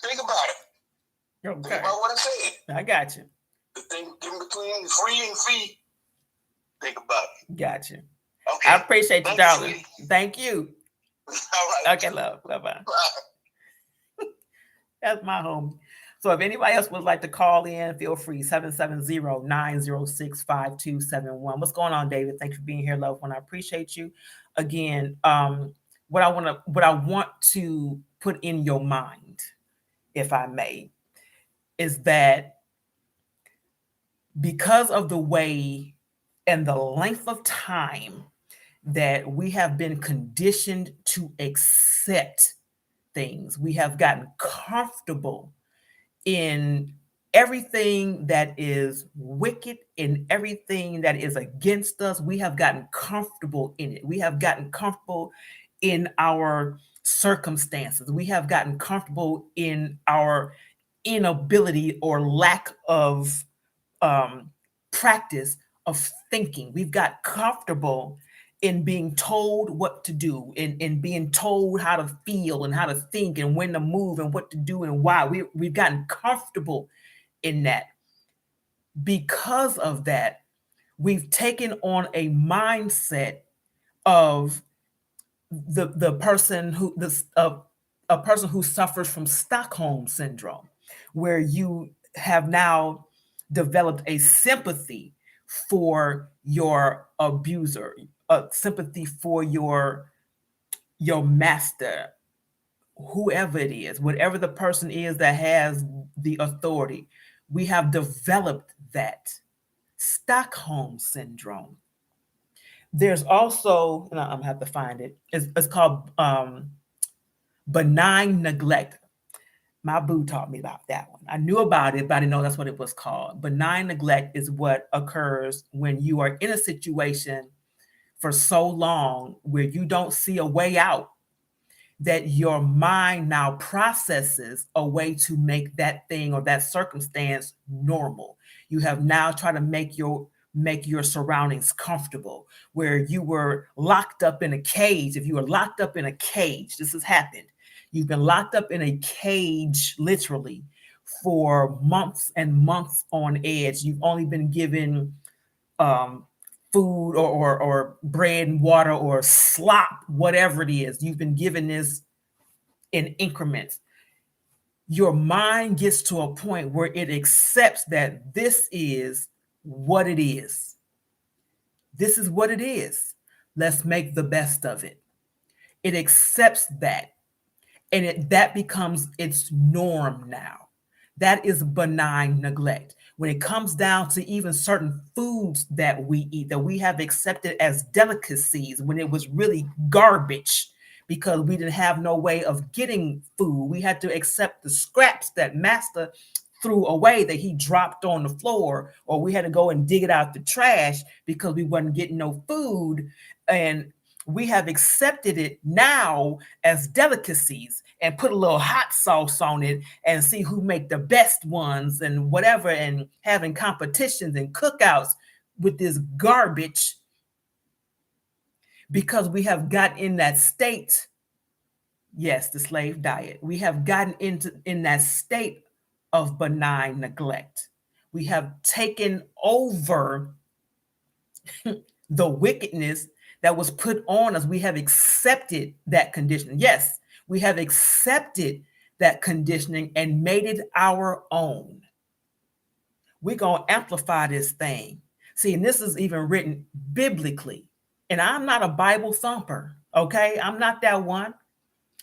Think about it. Okay. Think about what I said. I got you. The thing in between free and fee. Think about it. Got you. Okay. I appreciate you, darling. Thank you. All right. Okay, love. Bye-bye. Bye. That's my home. So if anybody else would like to call in, feel free. 770-906-5271. What's going on, David? Thanks for being here, loved one. I appreciate you. Again, what I want to put in your mind, if I may, is that because of the way and the length of time that we have been conditioned to accept things, we have gotten comfortable in everything that is wicked, in everything that is against us. We have gotten comfortable in it. We have gotten comfortable in our circumstances. We have gotten comfortable in our inability or lack of practice of thinking. We've got comfortable in being told what to do, in being told how to feel and how to think and when to move and what to do and why. We've gotten comfortable in that. Because of that, we've taken on a mindset of the person who a person who suffers from Stockholm syndrome, where you have now developed a sympathy for your abuser, a sympathy for your master, whoever it is, whatever the person is that has the authority. We have developed that Stockholm syndrome. There's also, and I'm gonna have to find it. It's called benign neglect. My boo taught me about that one. I knew about it, but I didn't know that's what it was called. Benign neglect is what occurs when you are in a situation for so long where you don't see a way out, that your mind now processes a way to make that thing or that circumstance normal. You have now tried to make your surroundings comfortable, where you were locked up in a cage. If you were locked up in a cage, this has happened. You've been locked up in a cage, literally, for months and months on edge. You've only been given food or bread and water or slop, whatever it is. You've been given this in increments. Your mind gets to a point where it accepts that this is what it is. This is what it is. Let's make the best of it. It accepts that, and that becomes its norm now. That is benign neglect. When it comes down to even certain foods that we eat, that we have accepted as delicacies when it was really garbage, because we didn't have no way of getting food. We had to accept the scraps that master threw away, that he dropped on the floor, or we had to go and dig it out the trash because we wasn't getting no food. And we have accepted it now as delicacies and put a little hot sauce on it and see who make the best ones and whatever, and having competitions and cookouts with this garbage, because we have gotten in that state. Yes, the slave diet. We have gotten in that state of benign neglect. We have taken over the wickedness that was put on us. We have accepted that conditioning. Yes, we have accepted that conditioning and made it our own. We're going to amplify this thing. See, and this is even written biblically. And I'm not a Bible thumper, okay? I'm not that one.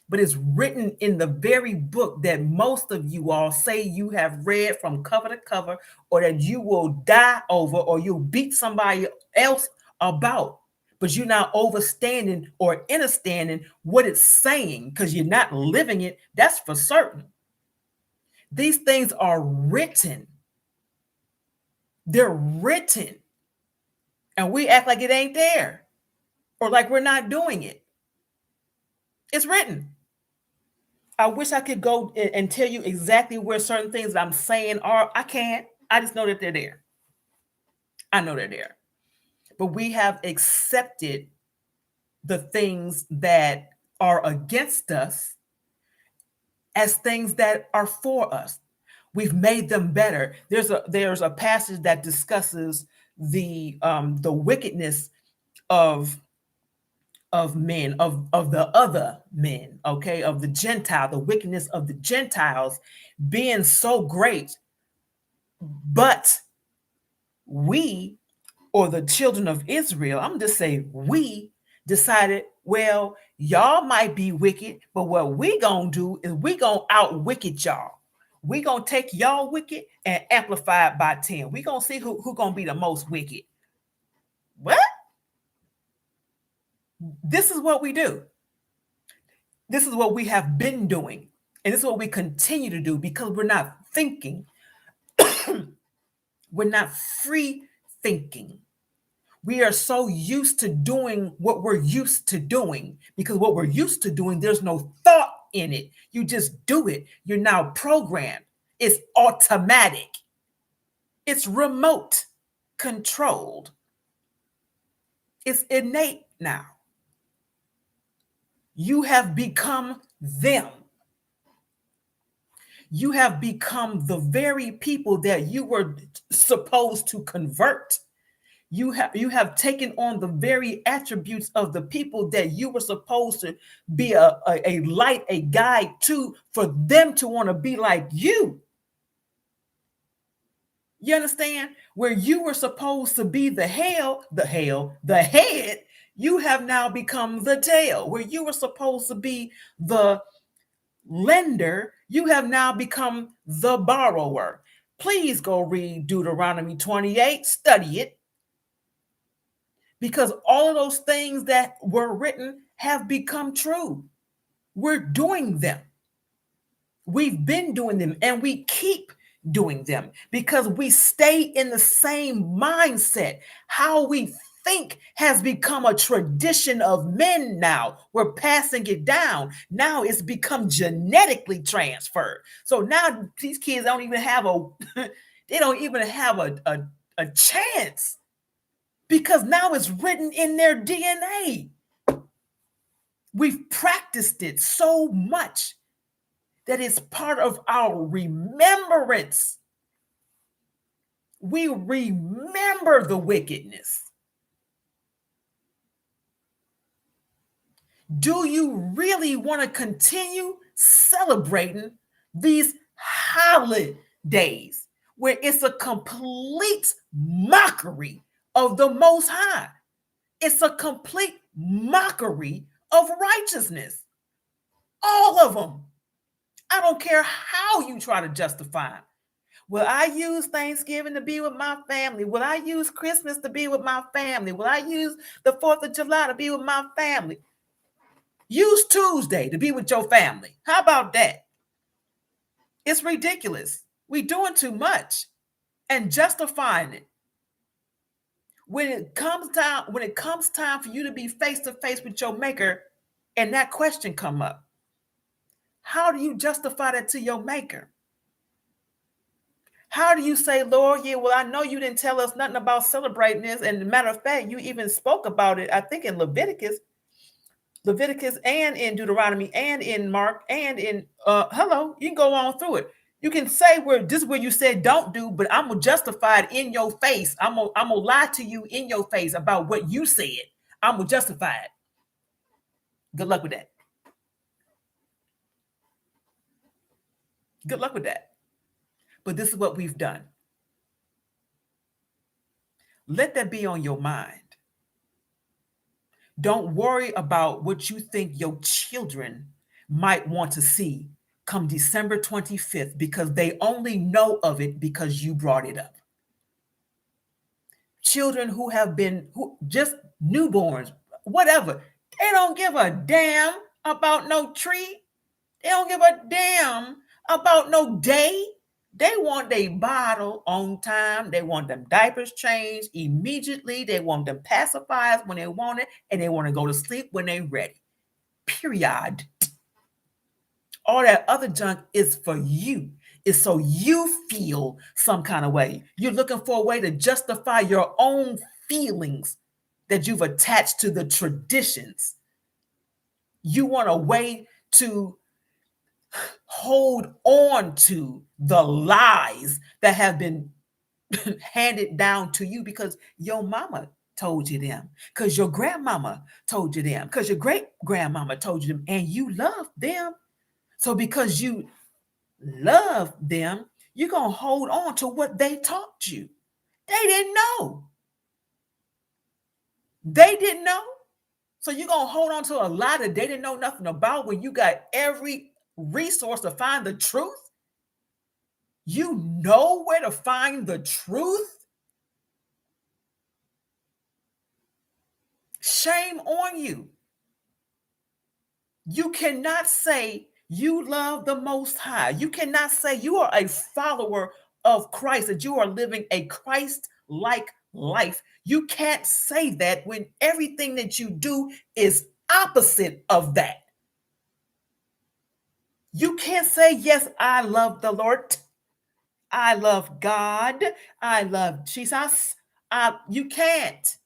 But it's written in the very book that most of you all say you have read from cover to cover, or that you will die over, or you'll beat somebody else about. But you're not overstanding or understanding what it's saying, because you're not living it. That's for certain. These things are written. They're written. And we act like it ain't there, or like we're not doing it. It's written. I wish I could go and tell you exactly where certain things that I'm saying are. I can't. I just know that they're there. I know they're there. But we have accepted the things that are against us, as things that are for us. We've made them better. There's a passage that discusses the wickedness of men, of the other men, okay, of the Gentile, the wickedness of the Gentiles being so great, but we, or the children of Israel, I'm just saying, we decided, well, y'all might be wicked, but what we gonna do is we gonna out wicked y'all. We gonna take y'all wicked and amplify it by 10. We gonna see who gonna be the most wicked. What? This is what we do. This is what we have been doing. And this is what we continue to do because we're not thinking. We're not free thinking. We are so used to doing what we're used to doing, because what we're used to doing, there's no thought in it. You just do it. You're now programmed. It's automatic. It's remote controlled. It's innate now. You have become them. You have become the very people that you were supposed to convert. You have taken on the very attributes of the people that you were supposed to be a light, a guide to, for them to want to be like you. You understand? Where you were supposed to be the head, you have now become the tail. Where you were supposed to be the lender, you have now become the borrower. Please go read Deuteronomy 28, study it. Because all of those things that were written have become true. We're doing them. We've been doing them, and we keep doing them because we stay in the same mindset. How we think has become a tradition of men now. We're passing it down. Now it's become genetically transferred. So now these kids don't even have a chance, because now it's written in their DNA. We've practiced it so much that it's part of our remembrance. We remember the wickedness. Do you really want to continue celebrating these holidays where it's a complete mockery of the Most High? It's a complete mockery of righteousness. All of them. I don't care how you try to justify them. Will I use Thanksgiving to be with my family? Will I use Christmas to be with my family? Will I use the 4th of July to be with my family? Use Tuesday to be with your family. How about that? It's ridiculous. We're doing too much and justifying it. When it comes time for you to be face to face with your maker, and that question come up, how do you justify that to your maker? How do you say, Lord, yeah, well, I know you didn't tell us nothing about celebrating this. And as a matter of fact, you even spoke about it, I think, in Leviticus and in Deuteronomy and in Mark and in, you can go on through it. You can say this is where you said don't do, but I'm going to justify it in your face. I'm going to lie to you in your face about what you said. I'm going to justify it. Good luck with that. Good luck with that. But this is what we've done. Let that be on your mind. Don't worry about what you think your children might want to see come December 25th, because they only know of it because you brought it up. Children who just newborns, whatever, they don't give a damn about no tree. They don't give a damn about no day. They want their bottle on time. They want them diapers changed immediately. They want them pacifiers when they want it, and they want to go to sleep when they're ready. Period. All that other junk is for you. It's so you feel some kind of way. You're looking for a way to justify your own feelings that you've attached to the traditions. You want a way to hold on to the lies that have been handed down to you because your mama told you them, because your grandmama told you them, because your great grandmama told you them, and you love them. So because you love them, you're going to hold on to what they taught you. They didn't know. They didn't know. So you're going to hold on to a lie that they didn't know nothing about when you got every resource to find the truth. You know where to find the truth. Shame on you. You cannot say you love the Most High. You cannot say you are a follower of Christ, that you are living a Christ-like life. You can't say that when everything that you do is opposite of that. You can't say, yes, I love the Lord. I love God. I love Jesus. You can't.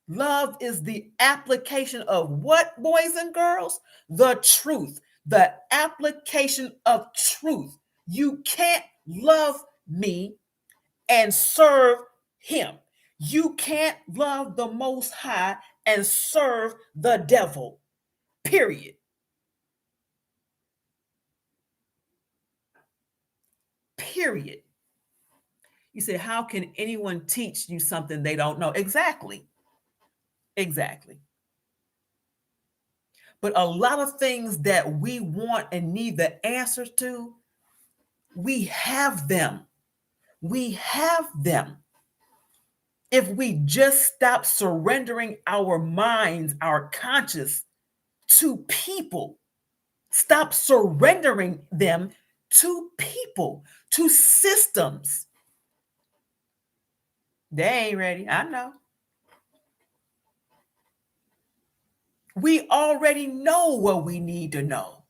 Love is the application of what, boys and girls? The truth, the application of truth. You can't love me and serve him. You can't love the Most High and serve the devil, period. Period. You say, how can anyone teach you something they don't know? Exactly. Exactly. But a lot of things that we want and need the answers to, we have them. We have them. If we just stop surrendering our minds, our conscience to people, stop surrendering them to people, to systems. They ain't ready. I know. We already know what we need to know.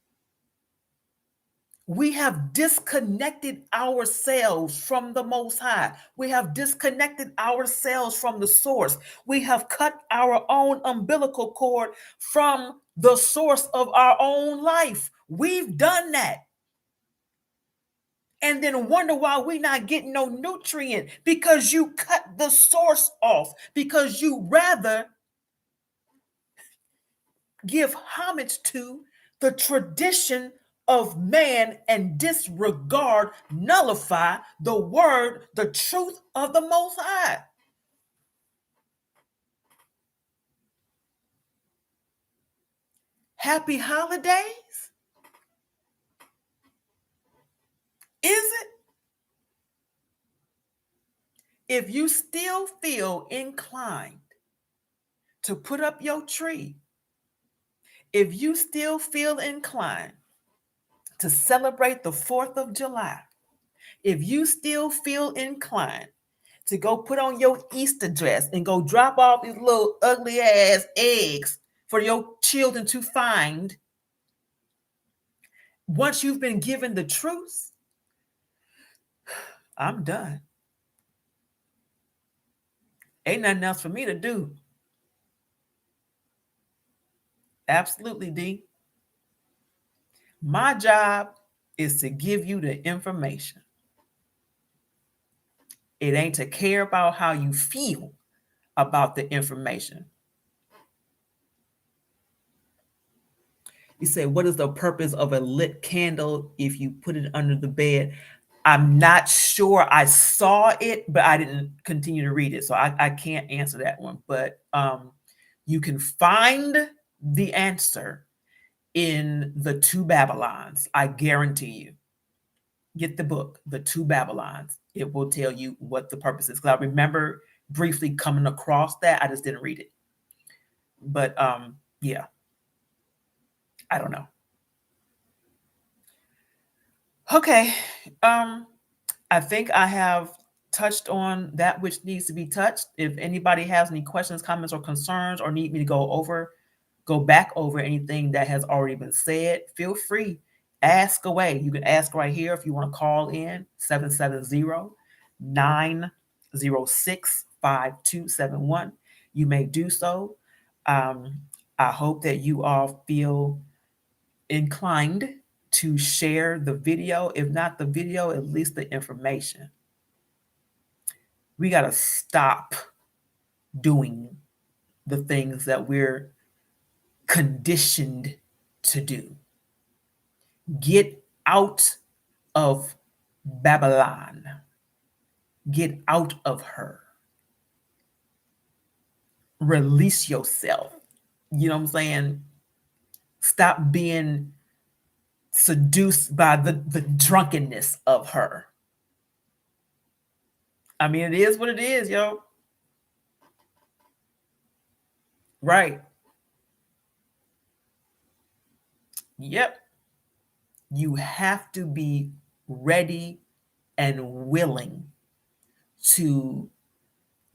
We have disconnected ourselves from the Most High. We have disconnected ourselves from the source. We have cut our own umbilical cord from the source of our own life. We've done that. And then wonder why we're not getting no nutrient, because you cut the source off, because you rather give homage to the tradition of man and disregard, nullify the word, the truth of the Most High. Happy holidays? Is it? If you still feel inclined to put up your tree, if you still feel inclined to celebrate the 4th of July, if you still feel inclined to go put on your Easter dress and go drop off these little ugly ass eggs for your children to find, once you've been given the truth, I'm done. Ain't nothing else for me to do. Absolutely, D. My job is to give you the information. It ain't to care about how you feel about the information. You say, what is the purpose of a lit candle if you put it under the bed? I'm not sure. I saw it, but I didn't continue to read it. So I can't answer that one. But you can find the answer in The Two Babylons. I guarantee you. Get the book, The Two Babylons. It will tell you what the purpose is. Because I remember briefly coming across that. I just didn't read it. But yeah, I don't know. Okay. I think I have touched on that which needs to be touched. If anybody has any questions, comments, or concerns, or need me to go back over anything that has already been said, feel free. Ask away. You can ask right here if you want to call in 770-906-5271. You may do so. I hope that you all feel inclined to share the video, if not the video, at least the information. We got to stop doing the things that we're conditioned to do. Get out of Babylon. Get out of her. Release yourself. You know what I'm saying? Stop being seduced by the drunkenness of her. I mean, it is what it is, yo. Right. Yep. You have to be ready and willing to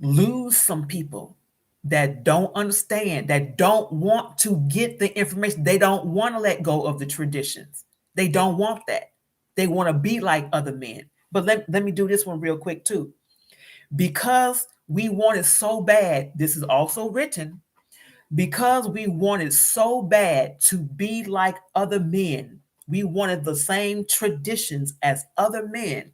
lose some people that don't understand, that don't want to get the information. They don't want to let go of the traditions. They don't want that. They want to be like other men. But let me do this one real quick too. Because we want it so bad, this is also written, because we wanted so bad to be like other men, we wanted the same traditions as other men.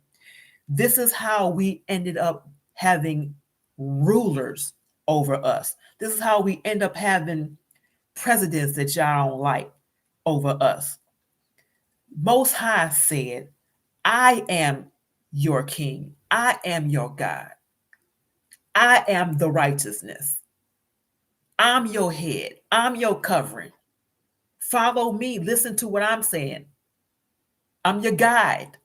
This is how we ended up having rulers over us. This is how we end up having presidents that y'all don't like over us. Most High said, I am your king. I am your God. I am the righteousness. I'm your head. I'm your covering. Follow me. Listen to what I'm saying. I'm your guide.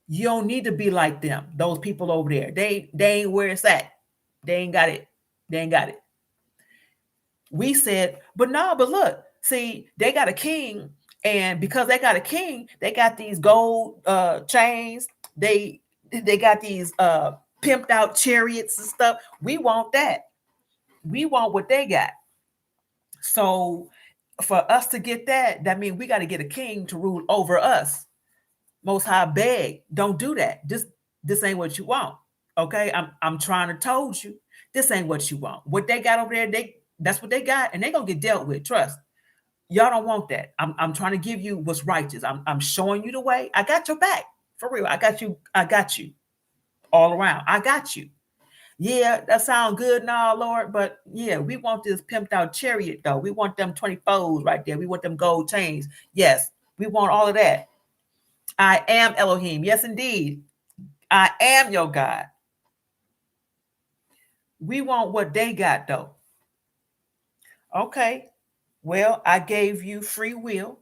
You don't need to be like them. Those people over there. They ain't where it's at. They ain't got it. They ain't got it. We said, but look, see, they got a king. And because they got a king, they got these gold chains. They got these pimped out chariots and stuff. We want that. We want what they got. So for us to get that, that means we got to get a king to rule over us. Most High beg, don't do that. This ain't what you want. Okay, I'm trying to told you, this ain't what you want. What they got over there, that's what they got, and they gonna get dealt with. Trust. Y'all don't want that. I'm trying to give you what's righteous. I'm showing you the way. I got your back for real. I got you all around. I got you. Yeah, that sounds good now, Lord. But yeah, we want this pimped out chariot though. We want them 24s right there. We want them gold chains. Yes, we want all of that. I am Elohim. Yes, indeed. I am your God. We want what they got though. Okay. Well, I gave you free will.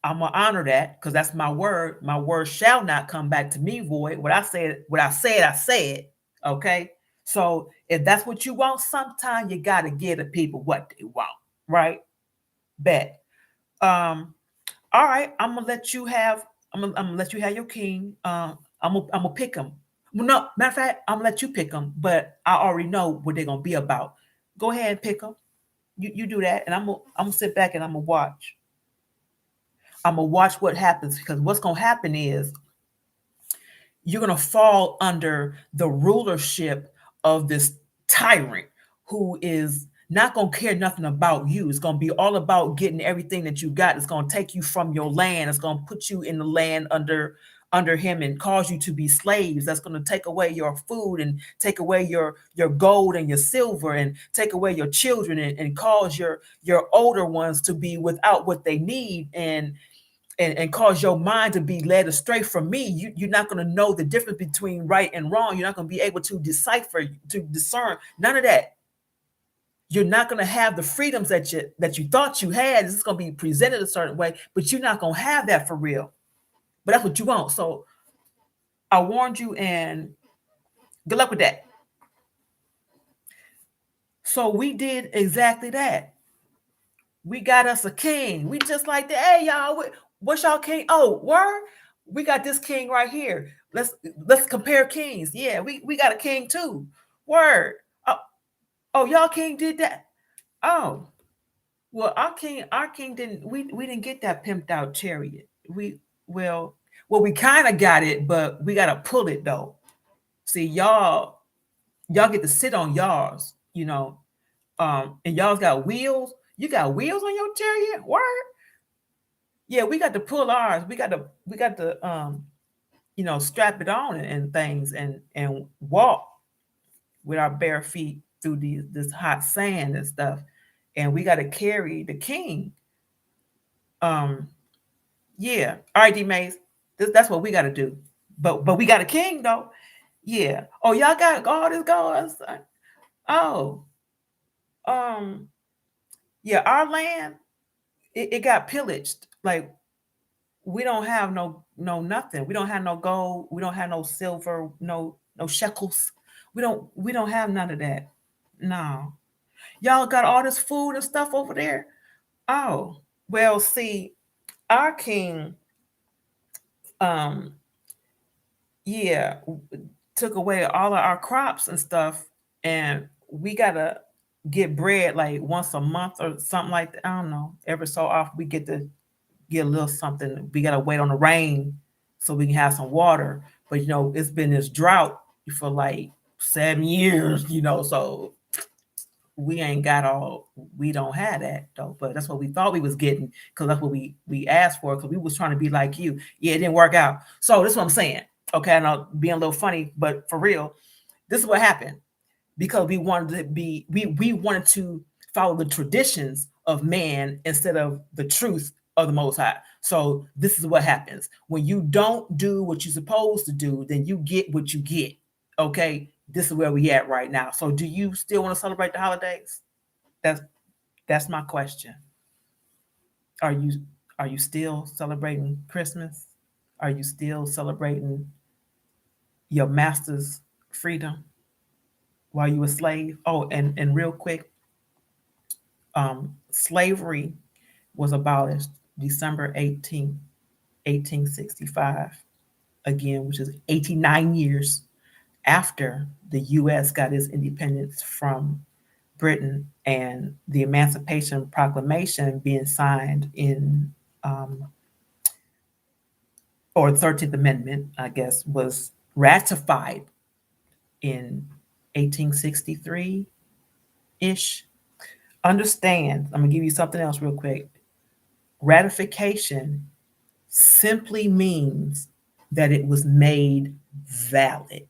I'm gonna honor that because that's my word. My word shall not come back to me void. What I said, I said. Okay. So if that's what you want, sometimes you gotta give the people what they want, right? Bet. All right, I'm gonna let you have. I'm gonna let you have your king. I'm gonna pick him. Well, no, matter of fact, I'm gonna let you pick them, but I already know what they're gonna be about. Go ahead and pick them. You do that, and I'm gonna sit back and I'm gonna watch. I'm gonna watch what happens because what's gonna happen is you're gonna fall under the rulership of this tyrant who is not gonna care nothing about you. It's gonna be all about getting everything that you got. It's gonna take you from your land. It's gonna put you in the land under him and cause you to be slaves. That's going to take away your food and take away your gold and your silver and take away your children and cause your older ones to be without what they need and cause your mind to be led astray from me. You're not going to know the difference between right and wrong. You're not going to be able to decipher, to discern, none of that. You're not going to have the freedoms that you thought you had. It's going to be presented a certain way, but you're not going to have that for real. But that's what you want. So I warned you and good luck with that. So we did exactly that. We got us a king. We just like that. Hey, y'all, what's y'all king? Oh, word? We got this king right here. Let's compare kings. Yeah, we got a king too. Word. Oh, y'all king did that. Oh, well, our king didn't. We didn't get that pimped out chariot. Well, we kind of got it, but we got to pull it though. See, y'all get to sit on y'all's, and y'all's got wheels. You got wheels on your chariot? Word? Yeah, we got to pull ours. We got to strap it on and things and walk with our bare feet through this hot sand and stuff. And we got to carry the king. Um, yeah. All right, D Mays. That's what we got to do. But we got a king though. Yeah. Oh, y'all got all this going. Oh, um, yeah. Our land, it got pillaged. Like we don't have no nothing. We don't have no gold. We don't have no silver. No shekels. We don't have none of that. No. Y'all got all this food and stuff over there. Oh, well, see, our king, um, yeah, took away all of our crops and stuff, and we gotta get bread like once a month or something like that. I don't know. Every so often we get to get a little something. We gotta wait on the rain so we can have some water. But it's been this drought for like 7 years, so we ain't got all. We don't have that though, but that's what we thought we was getting because that's what we asked for because we was trying to be like you. Yeah, it didn't work out. So this is what I'm saying. Okay, and I'll being a little funny, but for real, this is what happened because we wanted to be we wanted to follow the traditions of man instead of the truth of the Most High. So this is what happens when you don't do what you're supposed to do, then you get what you get. Okay, this is where we at right now. So do you still want to celebrate the holidays? That's my question. Are you still celebrating Christmas? Are you still celebrating your master's freedom while you were a slave? Oh, and real quick, slavery was abolished December 18th, 1865, again, which is 89 years after the U.S. got its independence from Britain and the Emancipation Proclamation being signed in, or 13th Amendment, I guess, was ratified in 1863 ish. Understand, I'm going to give you something else real quick. Ratification simply means that it was made valid.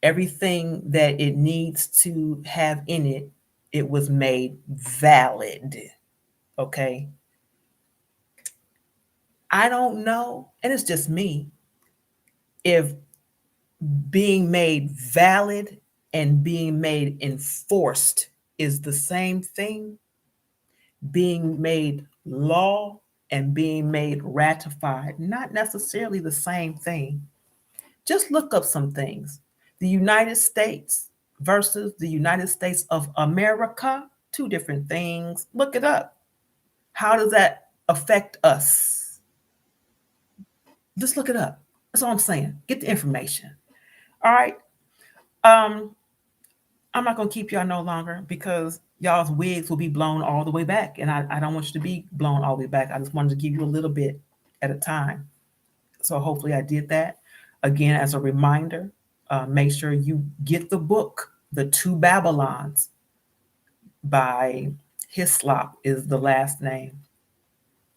Everything that it needs to have in it, it was made valid. Okay. I don't know, and it's just me, if being made valid and being made enforced is the same thing. Being made law and being made ratified, not necessarily the same thing. Just look up some things. The United States versus the United States of America, two different things. Look it up. How does that affect us? Just look it up. That's all I'm saying. Get the information. All right. Um, I'm not gonna keep y'all no longer because y'all's wigs will be blown all the way back, and I don't want you to be blown all the way back. I just wanted to give you a little bit at a time. So hopefully I did that. Again, as a reminder, make sure you get the book, The Two Babylons by Hislop is the last name.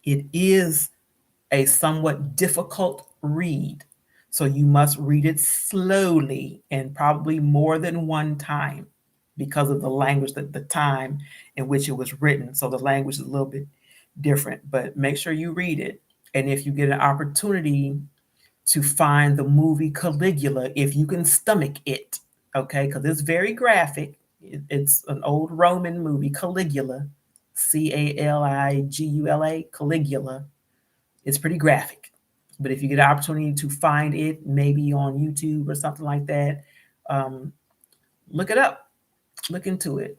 It is a somewhat difficult read, so you must read it slowly and probably more than one time because of the language, the time in which it was written. So the language is a little bit different, but make sure you read it. And if you get an opportunity to find the movie Caligula, if you can stomach it, okay, because it's very graphic. It's an old Roman movie, Caligula, Caligula, Caligula. It's pretty graphic. But if you get an opportunity to find it, maybe on YouTube or something like that, look it up, look into it.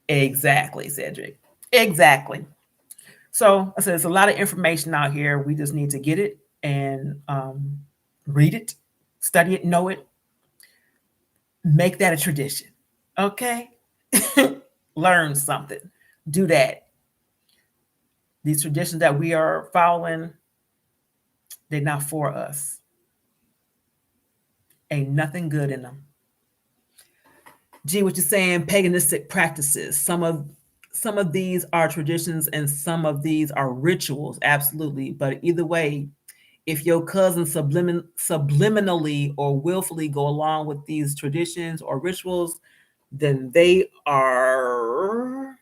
Exactly, Cedric. Exactly. So I said, there's a lot of information out here. We just need to get it and read it, study it, know it, make that a tradition. Okay? Learn something. Do that. These traditions that we are following, they're not for us. Ain't nothing good in them. Gee, what you saying? Paganistic practices. Some of some of these are traditions and some of these are rituals, absolutely. But either way, if your cousins subliminally or willfully go along with these traditions or rituals, then they are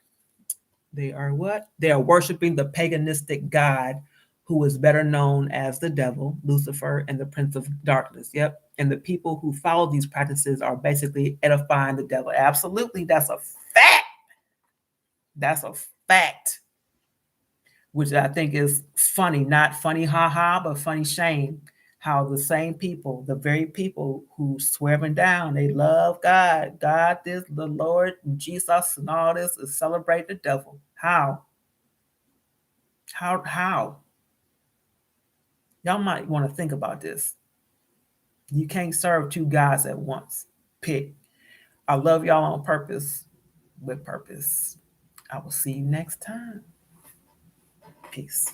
what? They are worshiping the paganistic god who is better known as the devil, Lucifer, and the prince of darkness. Yep. And the people who follow these practices are basically edifying the devil. Absolutely. That's a fact. That's a fact. Which I think is funny, not funny haha, but funny shame. How the same people, the very people who swearing down, they love God, God this, the Lord, Jesus, and all this is celebrate the devil. How? How? Y'all might want to think about this. You can't serve two gods at once. Pick. I love y'all on purpose, with purpose. I will see you next time. Peace.